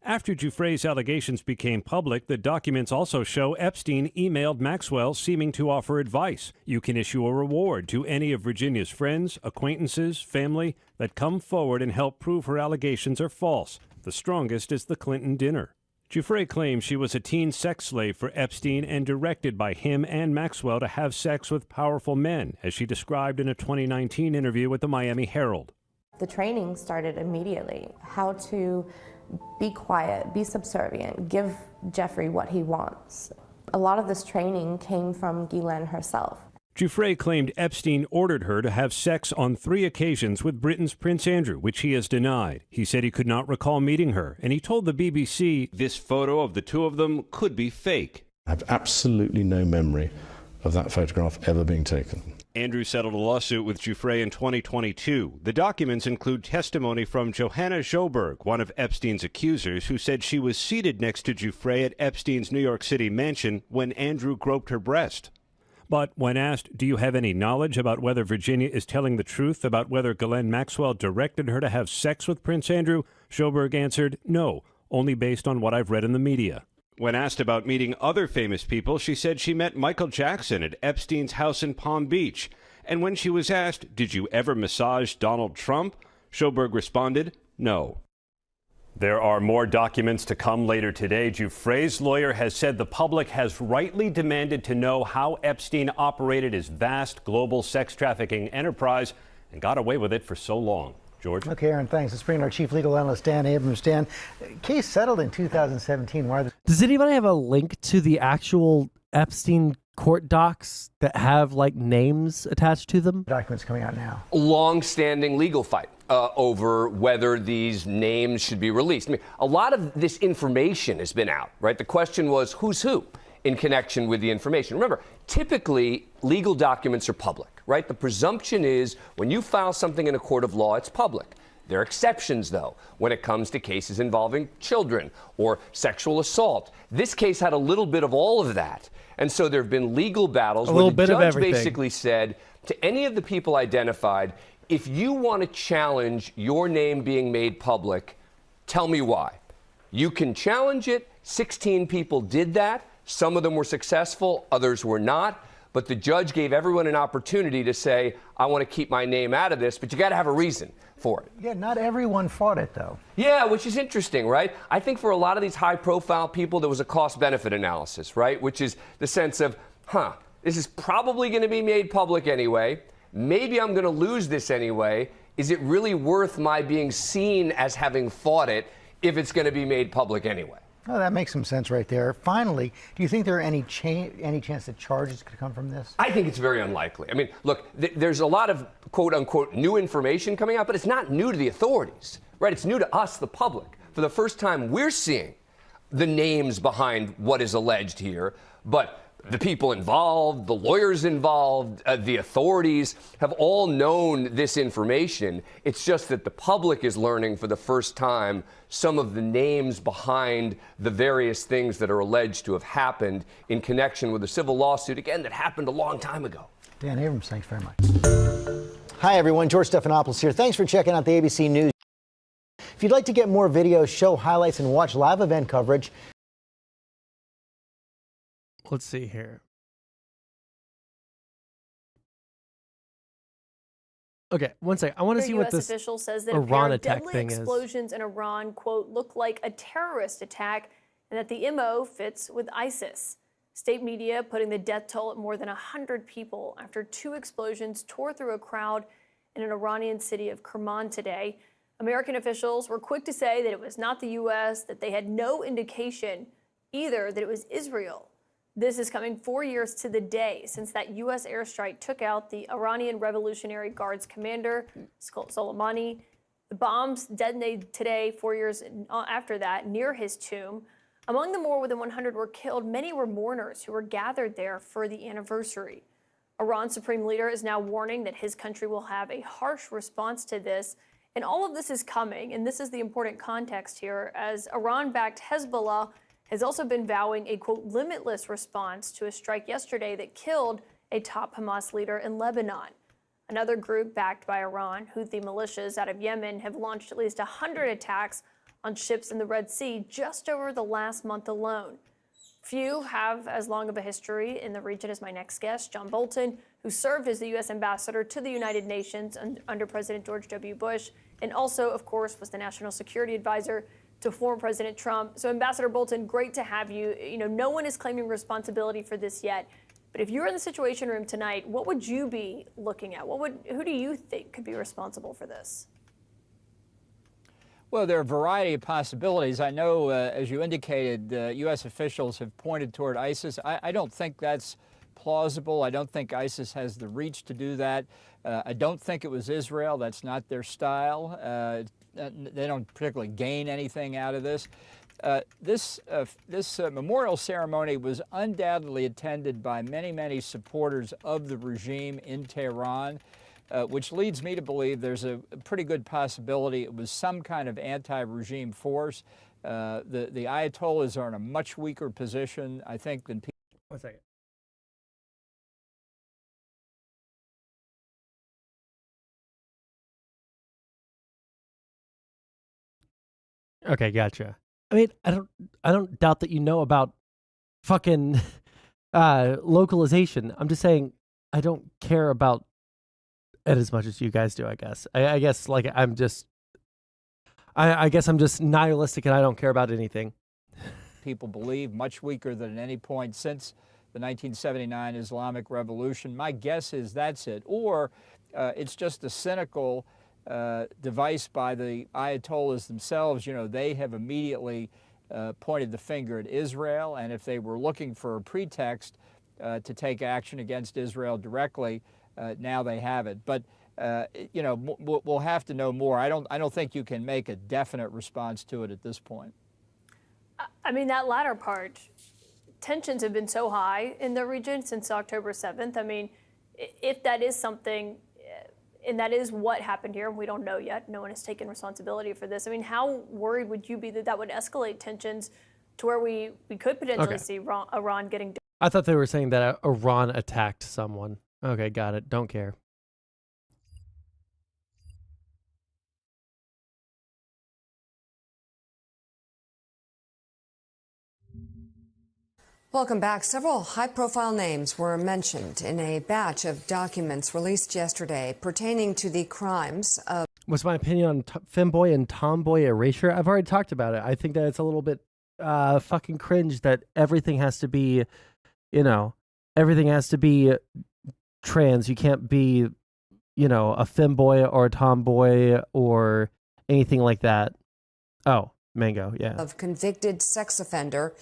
After Giuffre's allegations became public, the documents also show Epstein emailed Maxwell seeming to offer advice. You can issue a reward to any of Virginia's friends, acquaintances, family that come forward and help prove her allegations are false. The strongest is the Clinton dinner. Giuffre claims she was a teen sex slave for Epstein and directed by him and Maxwell to have sex with powerful men, as she described in a 2019 interview with the Miami Herald. The training started immediately. How to be quiet, be subservient, give Jeffrey what he wants. A lot of this training came from Ghislaine herself. Giuffre claimed Epstein ordered her to have sex on 3 occasions with Britain's Prince Andrew, which he has denied. He said he could not recall meeting her, and he told the BBC, "This photo of the two of them could be fake." I have absolutely no memory of that photograph ever being taken. Andrew settled a lawsuit with Giuffre in 2022. The documents include testimony from Johanna Sjoberg, one of Epstein's accusers, who said she was seated next to Giuffre at Epstein's New York City mansion when Andrew groped her breast. But when asked, do you have any knowledge about whether Virginia is telling the truth about whether Ghislaine Maxwell directed her to have sex with Prince Andrew, Sjoberg answered, no, only based on what I've read in the media. When asked about meeting other famous people, she said she met Michael Jackson at Epstein's house in Palm Beach. And when she was asked, did you ever massage Donald Trump? Sjoberg responded, no. There are more documents to come later today. Giuffre's lawyer has said the public has rightly demanded to know how Epstein operated his vast global sex trafficking enterprise and got away with it for so long. George? Okay, Aaron, thanks. Let's bring in our chief legal analyst, Dan Abrams. Dan, case settled in 2017. Does anybody have a link to the actual Epstein court docs that have like names attached to them? Documents coming out now. Long-standing legal fight over whether these names should be released. I mean, a lot of this information has been out, right? The question was who's who in connection with the information. Remember, typically legal documents are public, right? The presumption is when you file something in a court of law, it's public. There are exceptions, though, when it comes to cases involving children or sexual assault. This case had a little bit of all of that. And so there have been legal battles where the judge basically said to any of the people identified, if you want to challenge your name being made public, tell me why. You can challenge it. 16 people did that. Some of them were successful, others were not. But the judge gave everyone an opportunity to say, I want to keep my name out of this, but you got to have a reason for it. Yeah, not everyone fought it, though. Yeah, which is interesting, right? I think for a lot of these high-profile people, there was a cost-benefit analysis, right? Which is the sense of, this is probably going to be made public anyway. Maybe I'm going to lose this anyway. Is it really worth my being seen as having fought it if it's going to be made public anyway? Oh, that makes some sense right there. Finally, do you think there are any chance that charges could come from this? I think it's very unlikely. I mean, look, there's a lot of quote-unquote new information coming out, but it's not new to the authorities, right? It's new to us, the public. For the first time, we're seeing the names behind what is alleged here. But The people involved, the lawyers involved, the authorities have all known this information. It's just that the public is learning for the first time some of the names behind the various things that are alleged to have happened in connection with a civil lawsuit, again, that happened a long time ago. Dan Abrams, thanks very much. Hi, everyone. George Stephanopoulos here. Thanks for checking out the ABC News. If you'd like to get more videos, show highlights, and watch live event coverage, let's see here. Okay, one second. I want to see what this official says that Iran attack deadly thing is. explosions in Iran, quote, look like a terrorist attack, and that the MO fits with ISIS. State media putting the death toll at more than 100 people after 2 explosions tore through a crowd in an Iranian city of Kerman today. American officials were quick to say that it was not the U.S., that they had no indication either that it was Israel. This is coming 4 years to the day since that U.S. airstrike took out the Iranian Revolutionary Guard's commander, Soleimani. The bombs detonated today, 4 years after that, near his tomb. Among the more than 100 were killed. Many were mourners who were gathered there for the anniversary. Iran's supreme leader is now warning that his country will have a harsh response to this. And all of this is coming, and this is the important context here, as Iran-backed Hezbollah has also been vowing a, quote, limitless response to a strike yesterday that killed a top Hamas leader in Lebanon. Another group backed by Iran, Houthi militias out of Yemen, have launched at least 100 attacks on ships in the Red Sea just over the last month alone. Few have as long of a history in the region as my next guest, John Bolton, who served as the U.S. ambassador to the United Nations under President George W. Bush, and also, of course, was the national security advisor to former President Trump. So, Ambassador Bolton, great to have you. You know, no one is claiming responsibility for this yet, but if you were in the Situation Room tonight, what would you be looking at? Who do you think could be responsible for this? Well, there are a variety of possibilities. I know, as you indicated, U.S. officials have pointed toward ISIS. I don't think that's plausible. I don't think ISIS has the reach to do that. I don't think it was Israel. That's not their style. They don't particularly gain anything out of this. This memorial ceremony was undoubtedly attended by many, many supporters of the regime in Tehran. Which leads me to believe there's a pretty good possibility it was some kind of anti-regime force. The Ayatollahs are in a much weaker position, I think, than people. 1 second. Okay, gotcha. I mean, I don't doubt that you know about fucking localization. I'm just saying I don't care about it as much as you guys do, I guess. I guess like I guess I'm just nihilistic and I don't care about anything. People believe much weaker than at any point since the 1979 Islamic Revolution. My guess is that's it. Or it's just a cynical device by the Ayatollahs themselves. You know, they have immediately pointed the finger at Israel, and if they were looking for a pretext to take action against Israel directly, now they have it. But you know, we'll have to know more. I don't think you can make a definite response to it at this point. I mean, that latter part, tensions have been so high in the region since October 7th. I mean, if that is something, and that is what happened here, we don't know yet. No one has taken responsibility for this. I mean, how worried would you be that that would escalate tensions to where we could potentially see Iran getting... I thought they were saying that Iran attacked someone. Okay, got it. Don't care. Welcome back. Several high-profile names were mentioned in a batch of documents released yesterday pertaining to the crimes of... What's my opinion on femboy and tomboy erasure? I've already talked about it. I think that it's a little bit fucking cringe that everything has to be, you know, everything has to be trans. You can't be, you know, a femboy or a tomboy or anything like that. Oh, Mango, yeah. Of convicted sex offender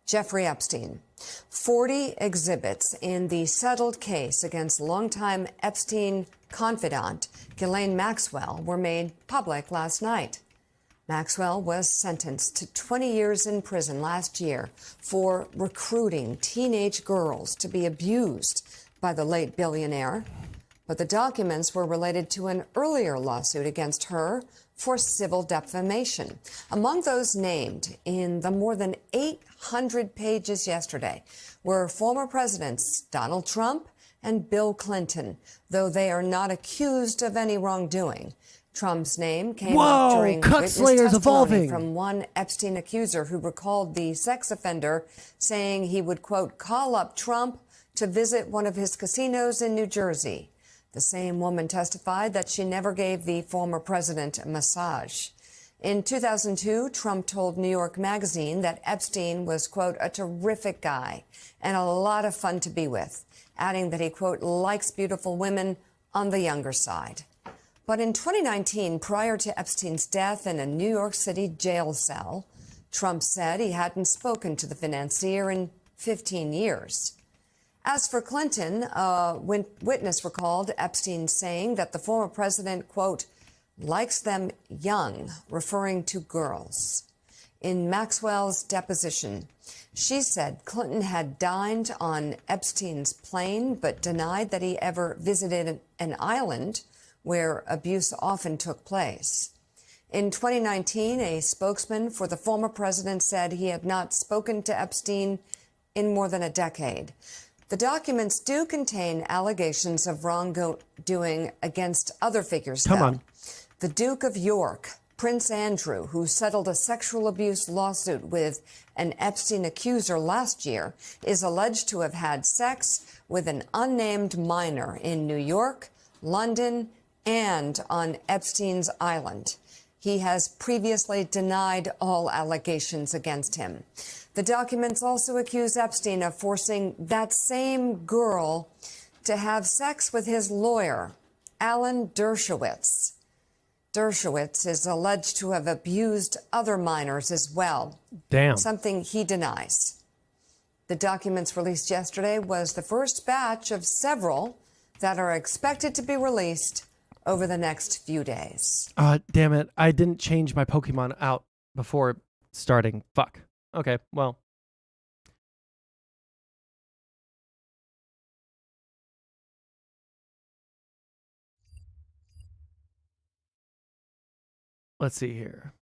Jeffrey Epstein. 40 exhibits in the settled case against longtime Epstein confidant Ghislaine Maxwell were made public last night. Maxwell was sentenced to 20 years in prison last year for recruiting teenage girls to be abused by the late billionaire. But the documents were related to an earlier lawsuit against her for civil defamation. Among those named in the more than 800 pages yesterday were former presidents Donald Trump and Bill Clinton, though they are not accused of any wrongdoing. Trump's name came up during witness testimony from one Epstein accuser who recalled the sex offender saying he would, quote, call up Trump to visit one of his casinos in New Jersey. The same woman testified that she never gave the former president a massage. In 2002, Trump told New York Magazine that Epstein was, quote, a terrific guy and a lot of fun to be with, adding that he, quote, likes beautiful women on the younger side. But in 2019, prior to Epstein's death in a New York City jail cell, Trump said he hadn't spoken to the financier in 15 years. As for Clinton, a witness recalled Epstein saying that the former president, quote, likes them young, referring to girls. In Maxwell's deposition, she said Clinton had dined on Epstein's plane, but denied that he ever visited an island where abuse often took place. In 2019, a spokesman for the former president said he had not spoken to Epstein in more than a decade. The documents do contain allegations of wrongdoing against other figures, though. The Duke of York, Prince Andrew, who settled a sexual abuse lawsuit with an Epstein accuser last year, is alleged to have had sex with an unnamed minor in New York, London, and on Epstein's Island. He has previously denied all allegations against him. The documents also accuse Epstein of forcing that same girl to have sex with his lawyer, Alan Dershowitz. Dershowitz is alleged to have abused other minors as well. Damn. Something he denies. The documents released yesterday was the first batch of several that are expected to be released over the next few days. Damn it. I didn't change my Pokemon out before starting. Fuck. Okay, well. Let's see here.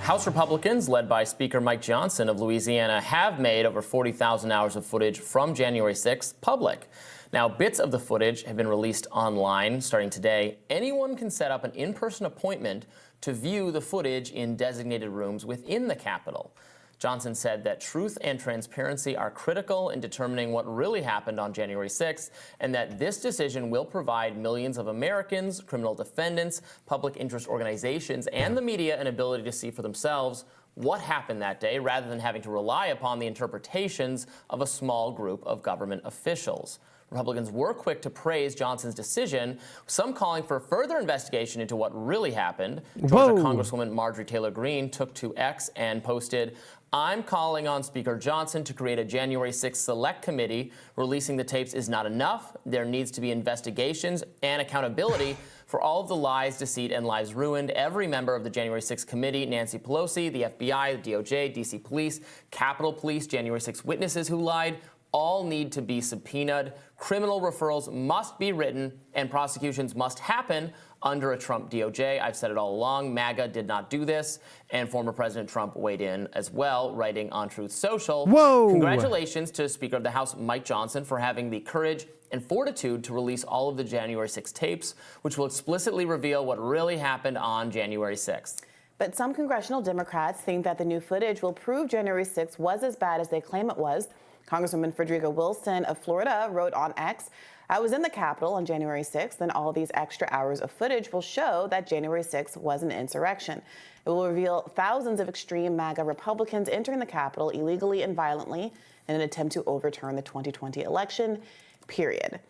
House Republicans, led by Speaker Mike Johnson of Louisiana, have made over 40,000 hours of footage from January 6th public. Now, bits of the footage have been released online starting today. Anyone can set up an in-person appointment to view the footage in designated rooms within the Capitol. Johnson said that truth and transparency are critical in determining what really happened on January 6th, and that this decision will provide millions of Americans, criminal defendants, public interest organizations, and the media an ability to see for themselves what happened that day, rather than having to rely upon the interpretations of a small group of government officials. Republicans were quick to praise Johnson's decision, some calling for further investigation into what really happened. Georgia Congresswoman Marjorie Taylor Greene took to X and posted, "I'm calling on Speaker Johnson to create a January 6th select committee. Releasing the tapes is not enough. There needs to be investigations and accountability for all of the lies, deceit, and lives ruined. Every member of the January 6th committee, Nancy Pelosi, the FBI, the DOJ, DC Police, Capitol Police, January 6th witnesses who lied, all need to be subpoenaed. Criminal referrals must be written, and prosecutions must happen under a Trump DOJ. I've said it all along. MAGA did not do this." And former President Trump weighed in as well, writing on Truth Social. Whoa! Congratulations to Speaker of the House Mike Johnson for having the courage and fortitude to release all of the January 6th tapes, which will explicitly reveal what really happened on January 6th. But some congressional Democrats think that the new footage will prove January 6th was as bad as they claim it was. Congresswoman Frederica Wilson of Florida wrote on X, I was in the Capitol on January 6th, and all these extra hours of footage will show that January 6th was an insurrection. It will reveal thousands of extreme MAGA Republicans entering the Capitol illegally and violently in an attempt to overturn the 2020 election, period.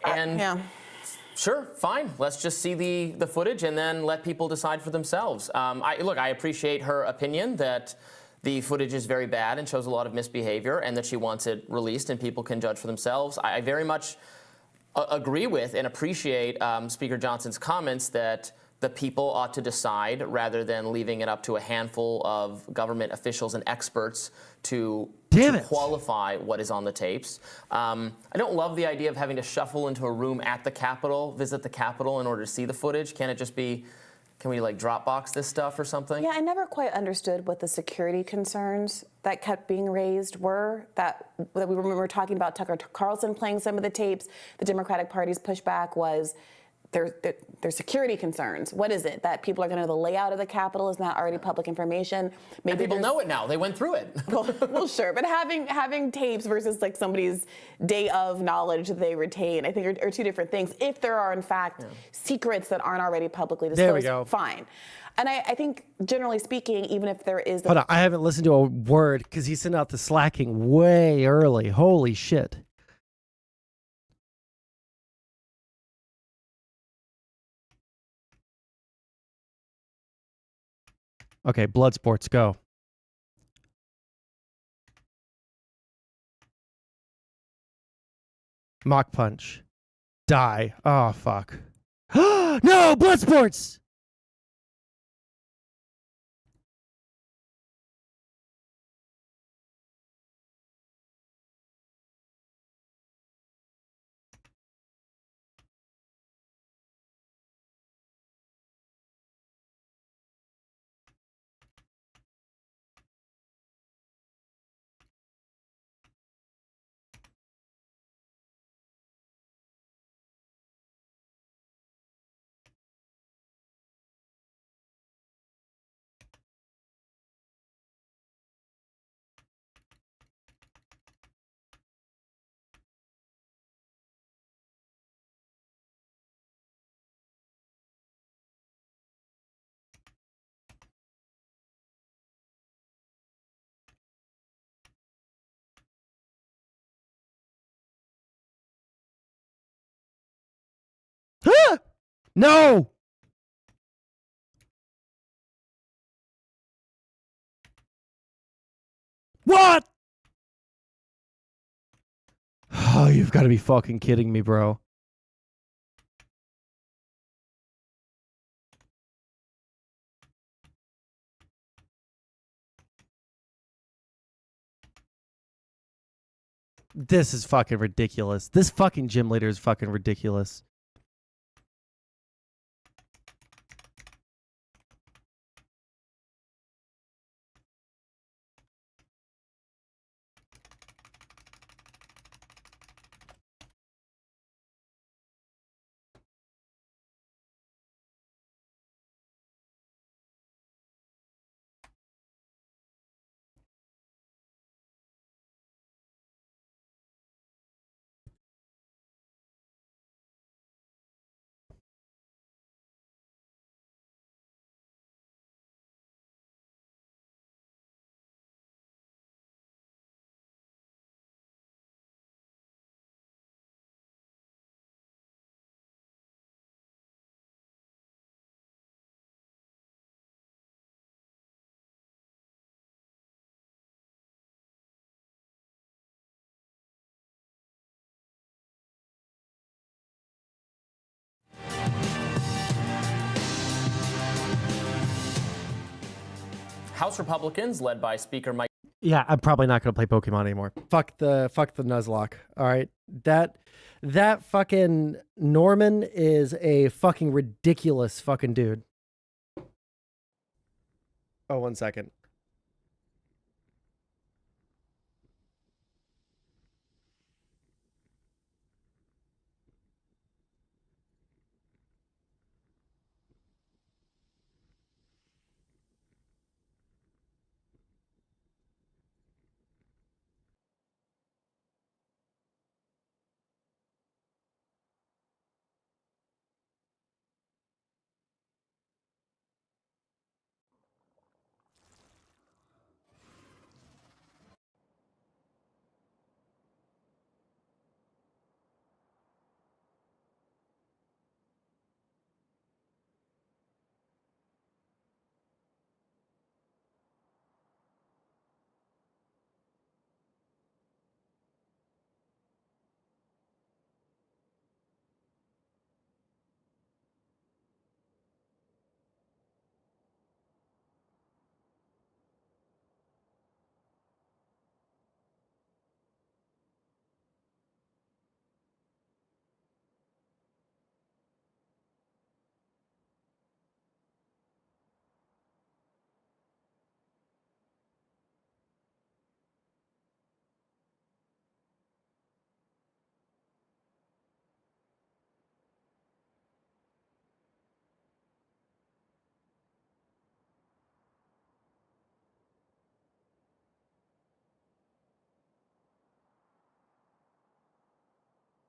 And yeah. Sure, fine. Let's just see the footage and then let people decide for themselves. I appreciate her opinion that the footage is very bad and shows a lot of misbehavior and that she wants it released and people can judge for themselves. I very much agree with and appreciate Speaker Johnson's comments that the people ought to decide rather than leaving it up to a handful of government officials and experts to qualify what is on the tapes. I don't love the idea of having to shuffle into a room at the Capitol, visit the Capitol in order to see the footage. Can't it just be, can we like Dropbox this stuff or something? Yeah, I never quite understood what the security concerns that kept being raised were. That we were talking about Tucker Carlson playing some of the tapes. The Democratic Party's pushback was there's security concerns. What is it? That people are going to know the layout of the Capitol is not already public information? Maybe and people know it now. They went through it. well, sure. But having tapes versus like somebody's day of knowledge that they retain, I think are two different things. If there are, in fact, secrets that aren't already publicly disclosed, there we go. Fine. And I think, generally speaking, even if there is... Hold on, I haven't listened to a word because he sent out the slacking way early. Holy shit. Okay, blood sports, go. Mock punch. Die. Oh, fuck. No, blood sports! No! What? Oh, you've got to be fucking kidding me, bro. This is fucking ridiculous. This fucking gym leader is fucking ridiculous. House Republicans, led by Speaker Mike. Yeah, I'm probably not gonna play Pokemon anymore. Fuck the nuzlocke. All right, that fucking Norman is a fucking ridiculous fucking dude. Oh, 1 second.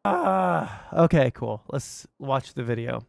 Okay, cool. Let's watch the video.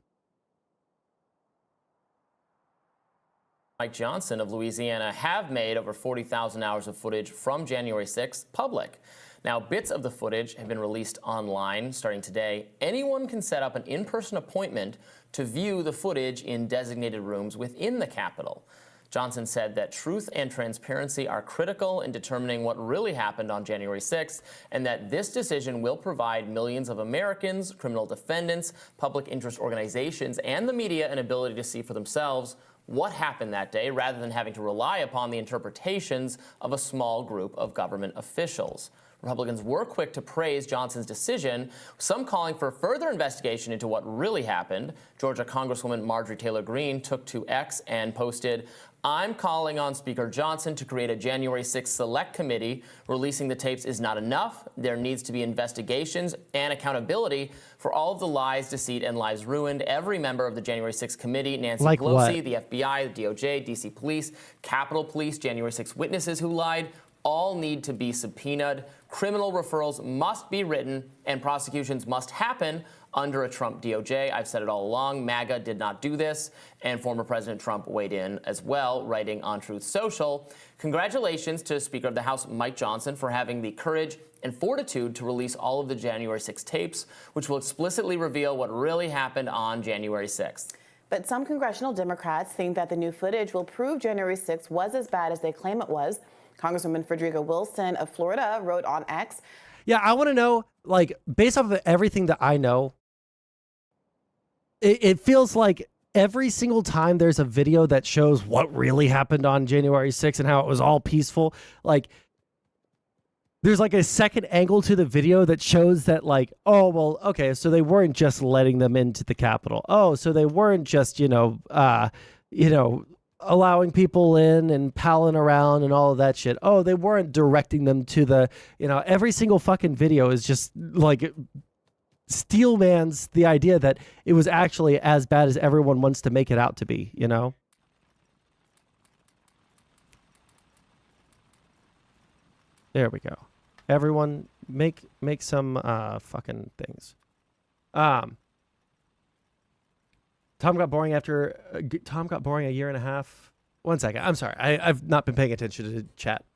Mike Johnson of Louisiana have made over 40,000 hours of footage from January 6th public. Now, bits of the footage have been released online starting today. Anyone can set up an in-person appointment to view the footage in designated rooms within the Capitol. Johnson said that truth and transparency are critical in determining what really happened on January 6th, and that this decision will provide millions of Americans, criminal defendants, public interest organizations, and the media an ability to see for themselves what happened that day, rather than having to rely upon the interpretations of a small group of government officials. Republicans were quick to praise Johnson's decision, some calling for further investigation into what really happened. Georgia Congresswoman Marjorie Taylor Greene took to X and posted, "I'm calling on Speaker Johnson to create a January 6th select committee. Releasing the tapes is not enough. There needs to be investigations and accountability for all of the lies, deceit, and lives ruined. Every member of the January 6th committee, Nancy Like Pelosi, what? the FBI, the DOJ, DC Police, Capitol Police, January 6th witnesses who lied, all need to be subpoenaed. Criminal referrals must be written, and prosecutions must happen under a Trump DOJ. I've said it all along. MAGA did not do this, and former President Trump weighed in as well, writing on Truth Social. Congratulations to Speaker of the House Mike Johnson for having the courage and fortitude to release all of the January 6 tapes, which will explicitly reveal what really happened on January 6th. But some congressional Democrats think that the new footage will prove January 6th was as bad as they claim it was. Congresswoman Frederica Wilson of Florida wrote on X. Yeah, I want to know, like, based off of everything that I know, it feels like every single time there's a video that shows what really happened on January 6th and how it was all peaceful, like, there's like a second angle to the video that shows that, like, oh, well, okay, so they weren't just letting them into the Capitol. Oh, so they weren't just, allowing people in and palling around and all of that shit. Oh, they weren't directing them to the, every single fucking video is just like steelman's the idea that it was actually as bad as everyone wants to make it out to be, There we go. Everyone make some fucking things. Tom got boring a year and a half. 1 second. I'm sorry. I've not been paying attention to chat.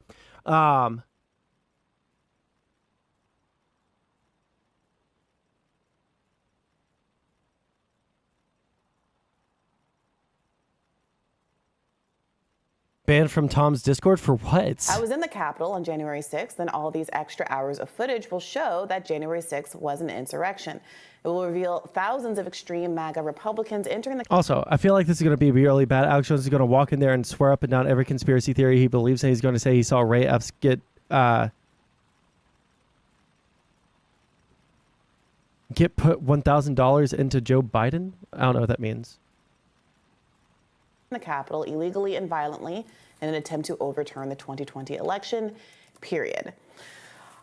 Banned from Tom's Discord for what? I was in the Capitol on January 6th, and all these extra hours of footage will show that January 6th was an insurrection. It will reveal thousands of extreme MAGA Republicans entering the... Also, I feel like this is going to be really bad. Alex Jones is going to walk in there and swear up and down every conspiracy theory he believes, and he's going to say he saw Ray Epps get put $1,000 into Joe Biden. I don't know what that means. The Capitol illegally and violently in an attempt to overturn the 2020 election, period.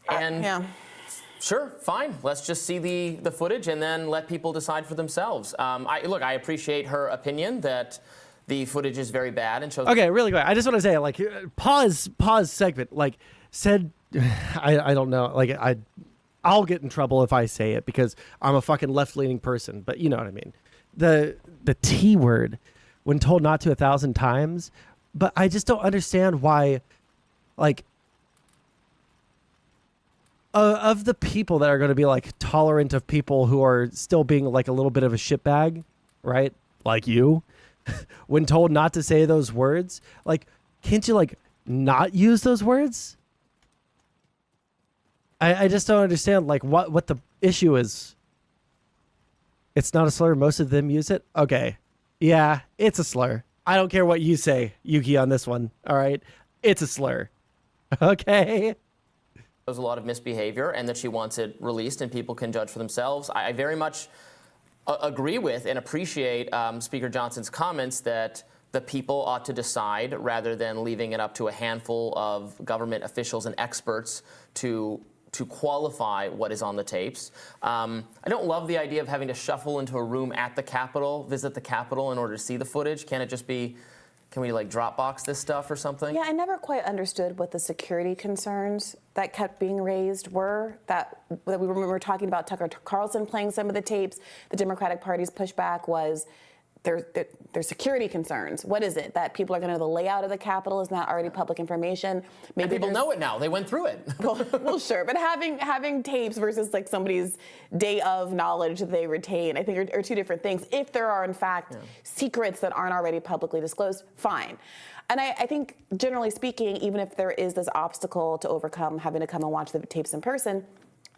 And yeah. Sure, fine. Let's just see the footage and then let people decide for themselves. I appreciate her opinion that the footage is very bad and shows... Okay, really quick. I just want to say, like, pause segment. Like, said, I don't know. Like, I'll get in trouble if I say it because I'm a fucking left-leaning person, but you know what I mean. The T word, when told not to 1,000 times, but I just don't understand why, like, of the people that are going to be like tolerant of people who are still being like a little bit of a shitbag, right? Like you, when told not to say those words, like, can't you like not use those words? I just don't understand like what the issue is. It's not a slur. Most of them use it. Okay. Yeah, it's a slur. I don't care what you say, Yuki, on this one. All right. It's a slur. Okay. There's a lot of misbehavior and that she wants it released and people can judge for themselves. I very much agree with and appreciate Speaker Johnson's comments that the people ought to decide rather than leaving it up to a handful of government officials and experts to qualify what is on the tapes. I don't love the idea of having to shuffle into a room at the Capitol, visit the Capitol in order to see the footage. Can't it just be can we like Dropbox this stuff or something? Yeah, I never quite understood what the security concerns that kept being raised were. That we were talking about Tucker Carlson playing some of the tapes. The Democratic Party's pushback was there's security concerns. What is it? That people are going to know the layout of the Capitol is not already public information. Maybe and people know it now. They went through it. well, sure, but having tapes versus like somebody's day of knowledge that they retain, I think are two different things. If there are in fact secrets that aren't already publicly disclosed, fine. And I think generally speaking, even if there is this obstacle to overcome, having to come and watch the tapes in person,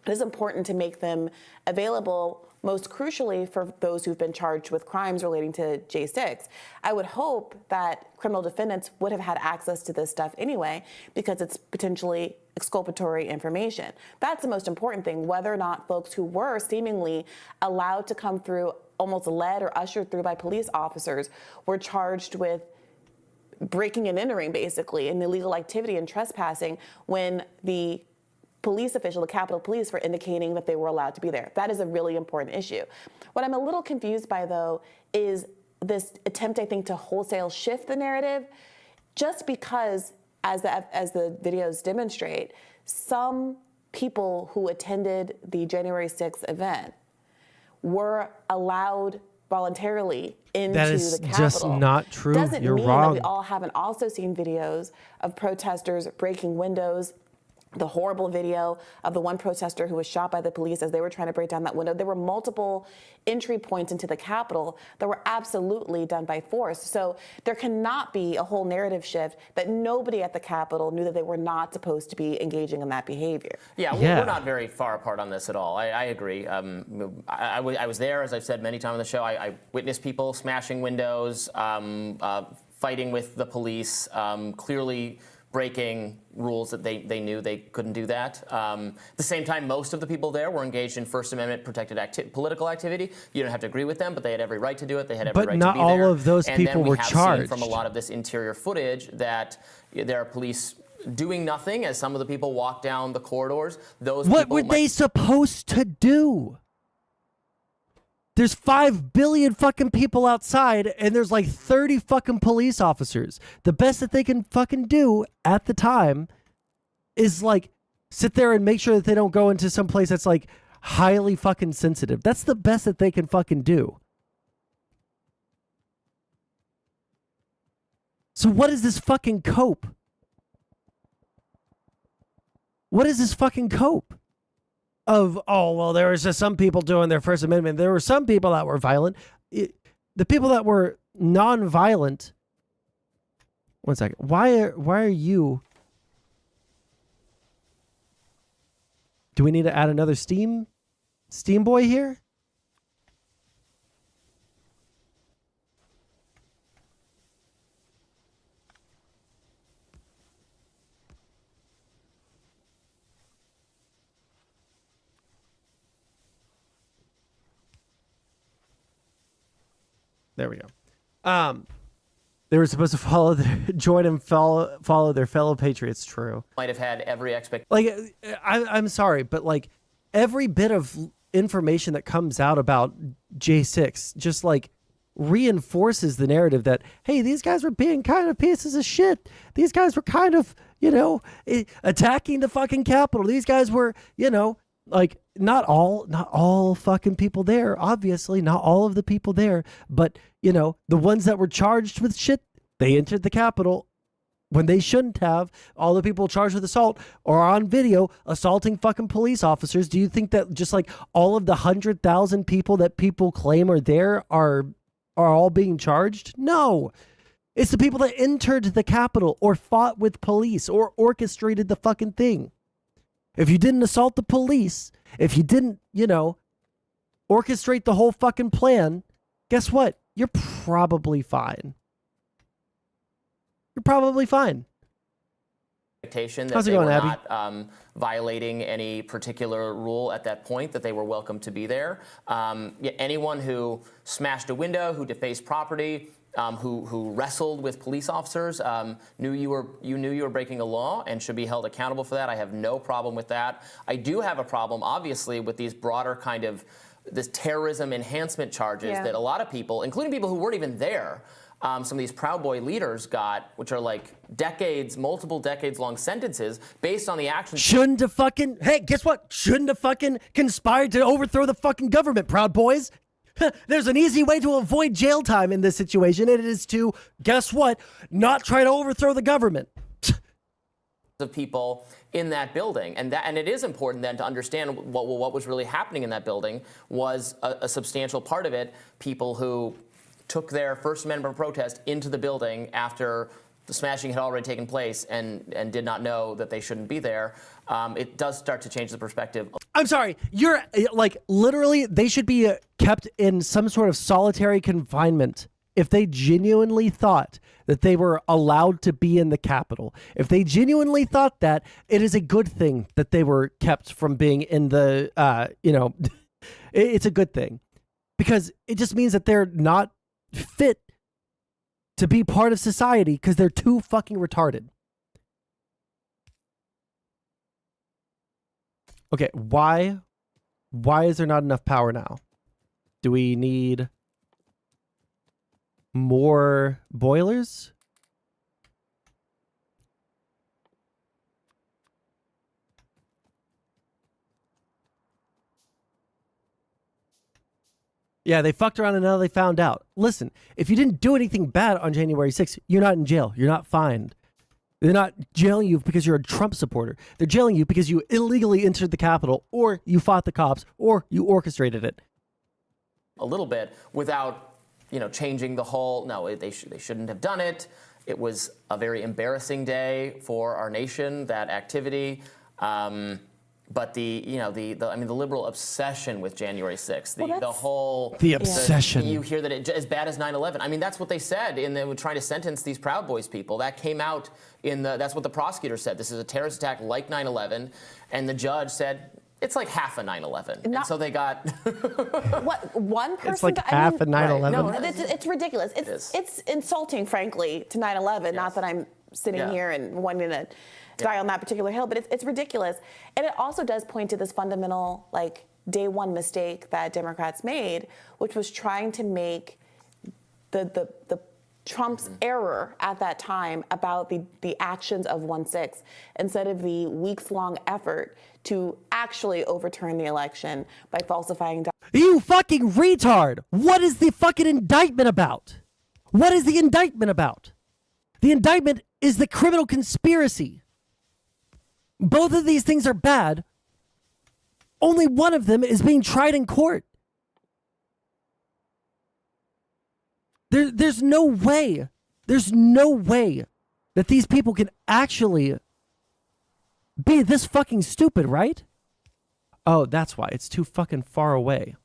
it is important to make them available, most crucially for those who've been charged with crimes relating to J6. I would hope that criminal defendants would have had access to this stuff anyway, because it's potentially exculpatory information. That's the most important thing, whether or not folks who were seemingly allowed to come through, almost led or ushered through by police officers, were charged with breaking and entering, basically, an illegal activity and trespassing when the police official, the Capitol Police, were indicating that they were allowed to be there. That is a really important issue. What I'm a little confused by, though, is this attempt, I think, to wholesale shift the narrative, just because, as the videos demonstrate, some people who attended the January 6th event were allowed voluntarily into the Capitol. That is just not true. Doesn't You're mean wrong. that we all haven't also seen videos of protesters breaking windows. The horrible video of the one protester who was shot by the police as they were trying to break down that window. There were multiple entry points into the Capitol that were absolutely done by force. So there cannot be a whole narrative shift that nobody at the Capitol knew that they were not supposed to be engaging in that behavior. Yeah, we're not very far apart on this at all. I agree. I was there, as I've said many times on the show. I witnessed people smashing windows, fighting with the police, clearly breaking rules that they knew they couldn't do that. At the same time, most of the people there were engaged in First Amendment protected political activity. You don't have to agree with them, but they had every right to do it. They had every right to be there. But not all of those people were charged. And then we have seen from a lot of this interior footage that there are police doing nothing as some of the people walk down the corridors. What were they supposed to do? There's 5 billion fucking people outside, and there's like 30 fucking police officers. The best that they can fucking do at the time is like sit there and make sure that they don't go into some place that's like highly fucking sensitive. That's the best that they can fucking do. So what is this fucking cope? What is this fucking cope? Of, oh, well, there was just some people doing their First Amendment. There were some people that were violent. The people that were non-violent. One second. Why are you? Do we need to add another Steam boy here? There we go. They were supposed to join and follow their fellow patriots. True. Might have had every expectation. Like, I'm sorry, but like every bit of information that comes out about J6 just like reinforces the narrative that, hey, these guys were being kind of pieces of shit. These guys were kind of, attacking the fucking Capitol. These guys were, like not all fucking people there, obviously not all of the people there, but the ones that were charged with shit, they entered the Capitol when they shouldn't have. All the people charged with assault are on video assaulting fucking police officers. Do you think that just like all of the 100,000 people that people claim are there are all being charged? No. It's the people that entered the Capitol or fought with police or orchestrated the fucking thing. If you didn't assault the police, if you didn't, orchestrate the whole fucking plan, guess what? You're probably fine. You're probably fine. Expectation that How's it they going, were Abby? not wviolating any particular rule at that point, that they were welcome to be there. Anyone who smashed a window, who defaced property, who wrestled with police officers, knew you were breaking a law and should be held accountable for that. I have no problem with that. I do have a problem, obviously, with these broader kind of this terrorism enhancement charges that a lot of people, including people who weren't even there, some of these Proud Boy leaders got, which are like decades, multiple decades long sentences based on the actions. Shouldn't have fucking, hey, guess what? Shouldn't have fucking conspired to overthrow the fucking government, Proud Boys. There's an easy way to avoid jail time in this situation, and it is to, guess what, not try to overthrow the government. Of people in that building, and it is important then to understand what was really happening in that building was a substantial part of it people who took their First Amendment protest into the building after the smashing had already taken place and did not know that they shouldn't be there. It does start to change the perspective. I'm sorry, you're like literally they should be kept in some sort of solitary confinement if they genuinely thought that they were allowed to be in the Capitol. If they genuinely thought that, it is a good thing that they were kept from being in the, it's a good thing. Because it just means that they're not fit to be part of society because they're too fucking retarded. Okay, why is there not enough power now? Do we need more boilers? Yeah, they fucked around and now they found out. Listen, if you didn't do anything bad on January 6th, you're not in jail. You're not fined. They're not jailing you because you're a Trump supporter. They're jailing you because you illegally entered the Capitol, or you fought the cops, or you orchestrated it. A little bit without changing the whole, no, they shouldn't have done it. It was a very embarrassing day for our nation, that activity. But the liberal obsession with January 6th, the obsession. You hear that it's as bad as 9/11. I mean, that's what they said in the trying to sentence these Proud Boys people. That came out that's what the prosecutor said. This is a terrorist attack like 9/11, and the judge said it's like half a 9/11. And so they got what one person? It's like half a 9/11. No, it's ridiculous. It's insulting, frankly, to 9/11. Yes. Not that I'm sitting here and wanting to die on that particular hill, but it's ridiculous. And it also does point to this fundamental, day one mistake that Democrats made, which was trying to make the Trump's error at that time about the actions of 1/6 instead of the weeks-long effort to actually overturn the election by falsifying documents. You fucking retard! What is the fucking indictment about? What is the indictment about? The indictment is the criminal conspiracy. Both of these things are bad. Only one of them is being tried in court. There's no way that these people can actually be this fucking stupid, right? Oh, that's why. It's too fucking far away.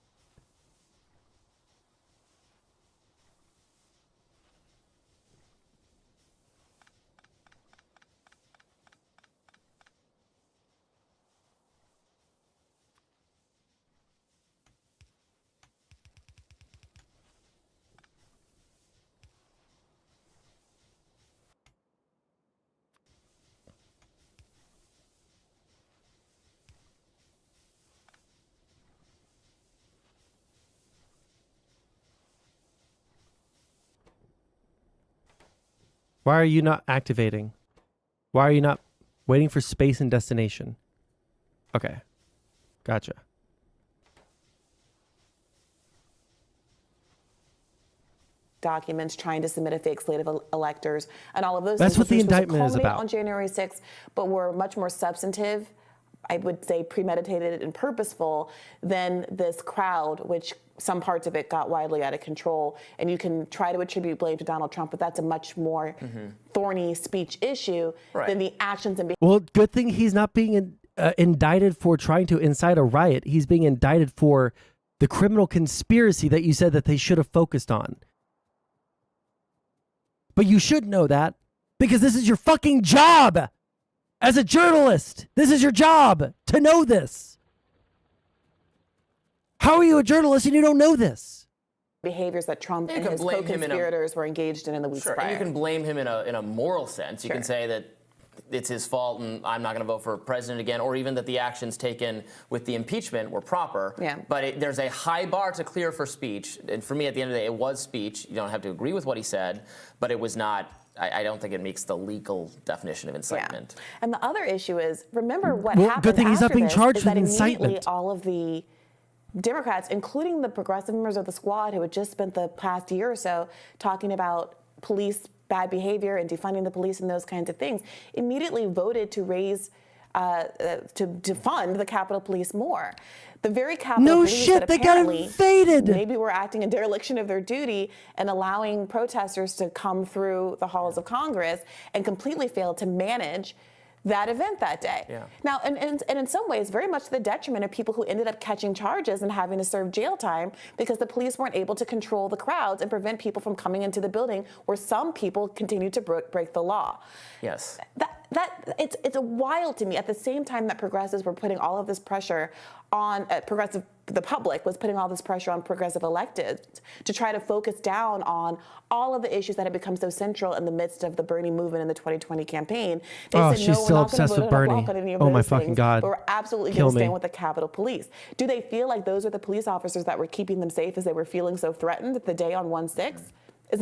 Why are you not activating? Why are you not waiting for space and destination? Okay. Gotcha. Documents trying to submit a fake slate of electors and all of those That's things, what the indictment is about. On January 6th, but were much more substantive, I would say premeditated and purposeful than this crowd, which some parts of it got widely out of control. And you can try to attribute blame to Donald Trump, but that's a much more thorny speech issue than the actions and Well, good thing he's not being indicted for trying to incite a riot. He's being indicted for the criminal conspiracy that you said that they should have focused on. But you should know that because this is your fucking job. As a journalist, this is your job to know this. How are you a journalist and you don't know this? Behaviors that Trump and his co-conspirators were engaged in the weeks prior. And you can blame him in a moral sense. You can say that it's his fault and I'm not going to vote for president again, or even that the actions taken with the impeachment were proper. Yeah. But there's a high bar to clear for speech. And for me, at the end of the day, it was speech. You don't have to agree with what he said, but it was not. I don't think it meets the legal definition of incitement. Yeah. And the other issue is, remember what Well, happened good thing he's not after being this charged is that with immediately incitement. all of the Democrats, including the progressive members of the squad who had just spent the past year or so talking about police bad behavior and defunding the police and those kinds of things, immediately voted to raise, to fund the Capitol Police more. The very Capitol Police shit, that they got apparently invaded. maybe were acting in dereliction of their duty and allowing protesters to come through the halls of Congress and completely failed to manage that event that day. Yeah. Now, and in some ways, very much to the detriment of people who ended up catching charges and having to serve jail time because the police weren't able to control the crowds and prevent people from coming into the building, where some people continued to break the law. Yes. It's wild to me. At the same time that progressives were putting all of this pressure on the public was putting all this pressure on progressive electeds to try to focus down on all of the issues that had become so central in the midst of the Bernie movement in the 2020 campaign. They said, she's no, still we're not obsessed going to with vote on a Bernie. block on any of Oh those my things, fucking God. but we're absolutely Kill going to me. stand with the Capitol Police. Do they feel like those are the police officers that were keeping them safe as they were feeling so threatened the day on 1/6?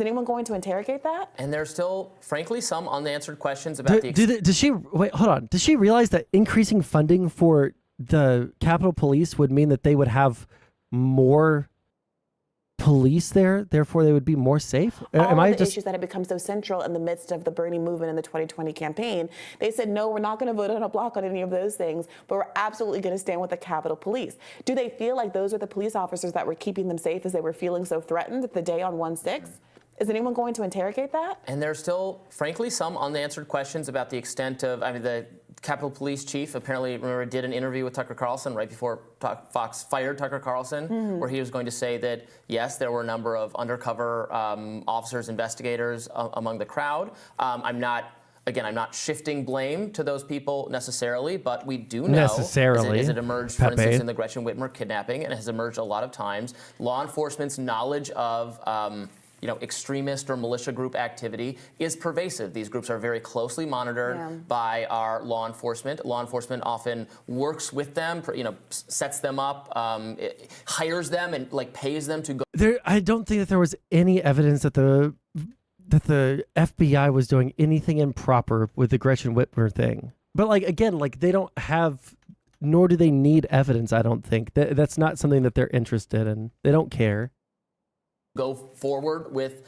Is anyone going to interrogate that? And there's still, frankly, some unanswered questions about Does she wait? Hold on. Does she realize that increasing funding for the Capitol Police would mean that they would have more police there, therefore they would be more safe? All of the issues that had become so central in the midst of the Bernie movement in the 2020 campaign, they said, no, we're not going to vote on a block on any of those things, but we're absolutely going to stand with the Capitol Police. Do they feel like those are the police officers that were keeping them safe as they were feeling so threatened the day on 1/6? Is anyone going to interrogate that? And there's still, frankly, some unanswered questions about the extent of, the Capitol Police chief apparently, remember, did an interview with Tucker Carlson right before Fox fired Tucker Carlson, where he was going to say that, yes, there were a number of undercover officers, investigators among the crowd. I'm not shifting blame to those people necessarily, but we do know, as it emerged, for instance, in the Gretchen Whitmer kidnapping, and it has emerged a lot of times, law enforcement's knowledge of extremist or militia group activity is pervasive. These groups are very closely monitored by our law enforcement. Law enforcement often works with them, sets them up, hires them, and pays them to go. I don't think that there was any evidence that the FBI was doing anything improper with the Gretchen Whitmer thing. But they don't have, nor do they need evidence. I don't think that's not something that they're interested in. They don't care. Go forward with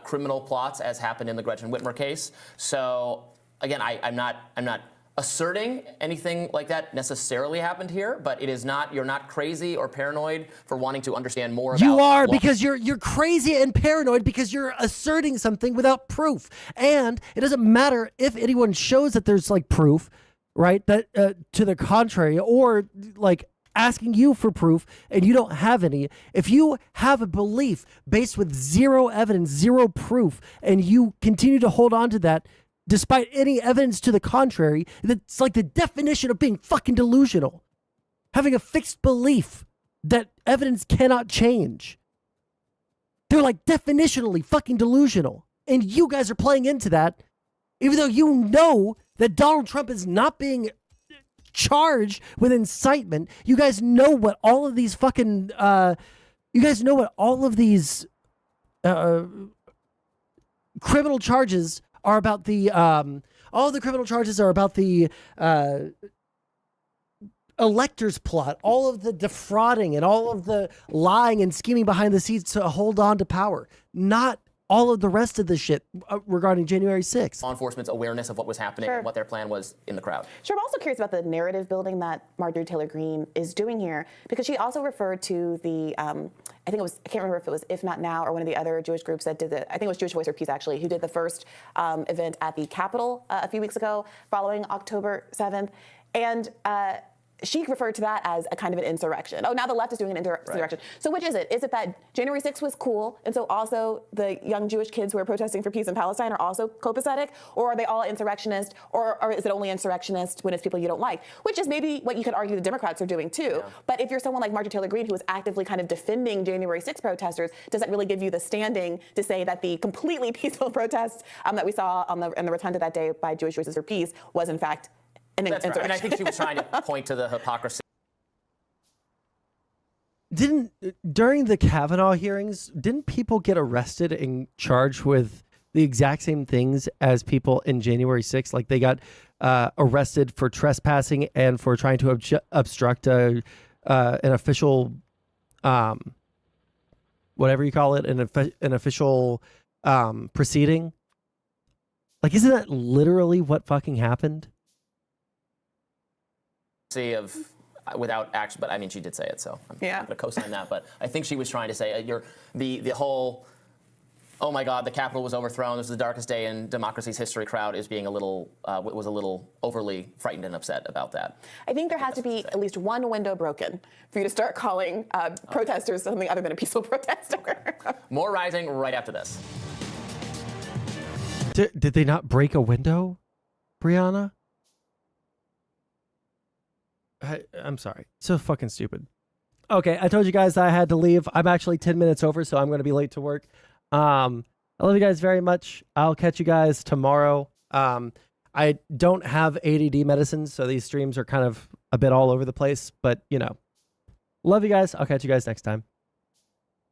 criminal plots, as happened in the Gretchen Whitmer case. So again, I'm not asserting anything like that necessarily happened here, but it is not. You're not crazy or paranoid for wanting to understand more about. You are, because you're crazy and paranoid because you're asserting something without proof, and it doesn't matter if anyone shows that there's proof, right? That to the contrary, or asking you for proof and you don't have any. If you have a belief based with zero evidence, zero proof, and you continue to hold on to that despite any evidence to the contrary, that's the definition of being fucking delusional. Having a fixed belief that evidence cannot change. They're definitionally fucking delusional. And you guys are playing into that, even though you know that Donald Trump is not being charged with incitement. You guys know what all of these fucking criminal charges are about. All the criminal charges are about the electors plot, all of the defrauding and all of the lying and scheming behind the scenes to hold on to power, not all of the rest of the shit regarding January 6th. Law enforcement's awareness of what was happening and what their plan was in the crowd. Sure, I'm also curious about the narrative building that Marjorie Taylor Greene is doing here, because she also referred to the, I can't remember if it was If Not Now or one of the other Jewish groups that did I think it was Jewish Voice for Peace, actually, who did the first event at the Capitol a few weeks ago following October 7th. And she referred to that as a kind of an insurrection. Oh, now the left is doing an insurrection. So which is it? Is it that January 6th was cool, and so also the young Jewish kids who are protesting for peace in Palestine are also copacetic? Or are they all insurrectionist? Or is it only insurrectionist when it's people you don't like? Which is maybe what you could argue the Democrats are doing too. Yeah. But if you're someone like Marjorie Taylor Greene, who is actively kind of defending January 6th protesters, does that really give you the standing to say that the completely peaceful protests that we saw in the rotunda that day by Jewish Voices for Peace was in fact That's right. And I think she was trying to point to the hypocrisy. During the Kavanaugh hearings, didn't people get arrested and charged with the exact same things as people in January 6th? Like they got arrested for trespassing and for trying to obstruct an official, whatever you call it, an official proceeding. Like, isn't that literally what fucking happened? Of without action, but I mean, she did say it, so I'm not going to co-sign that. But I think she was trying to say the whole, oh my God, the Capitol was overthrown. This is the darkest day in democracy's history. Crowd is being was a little overly frightened and upset about that. I think there has to be at least one window broken for you to start calling protesters something other than a peaceful protester. More Rising right after this. Did they not break a window, Brianna? I'm sorry. So fucking stupid. Okay, I told you guys I had to leave. I'm actually 10 minutes over, so I'm going to be late to work. I love you guys very much. I'll catch you guys tomorrow. I don't have ADD medicine, so these streams are kind of a bit all over the place, but, you know, love you guys. I'll catch you guys next time.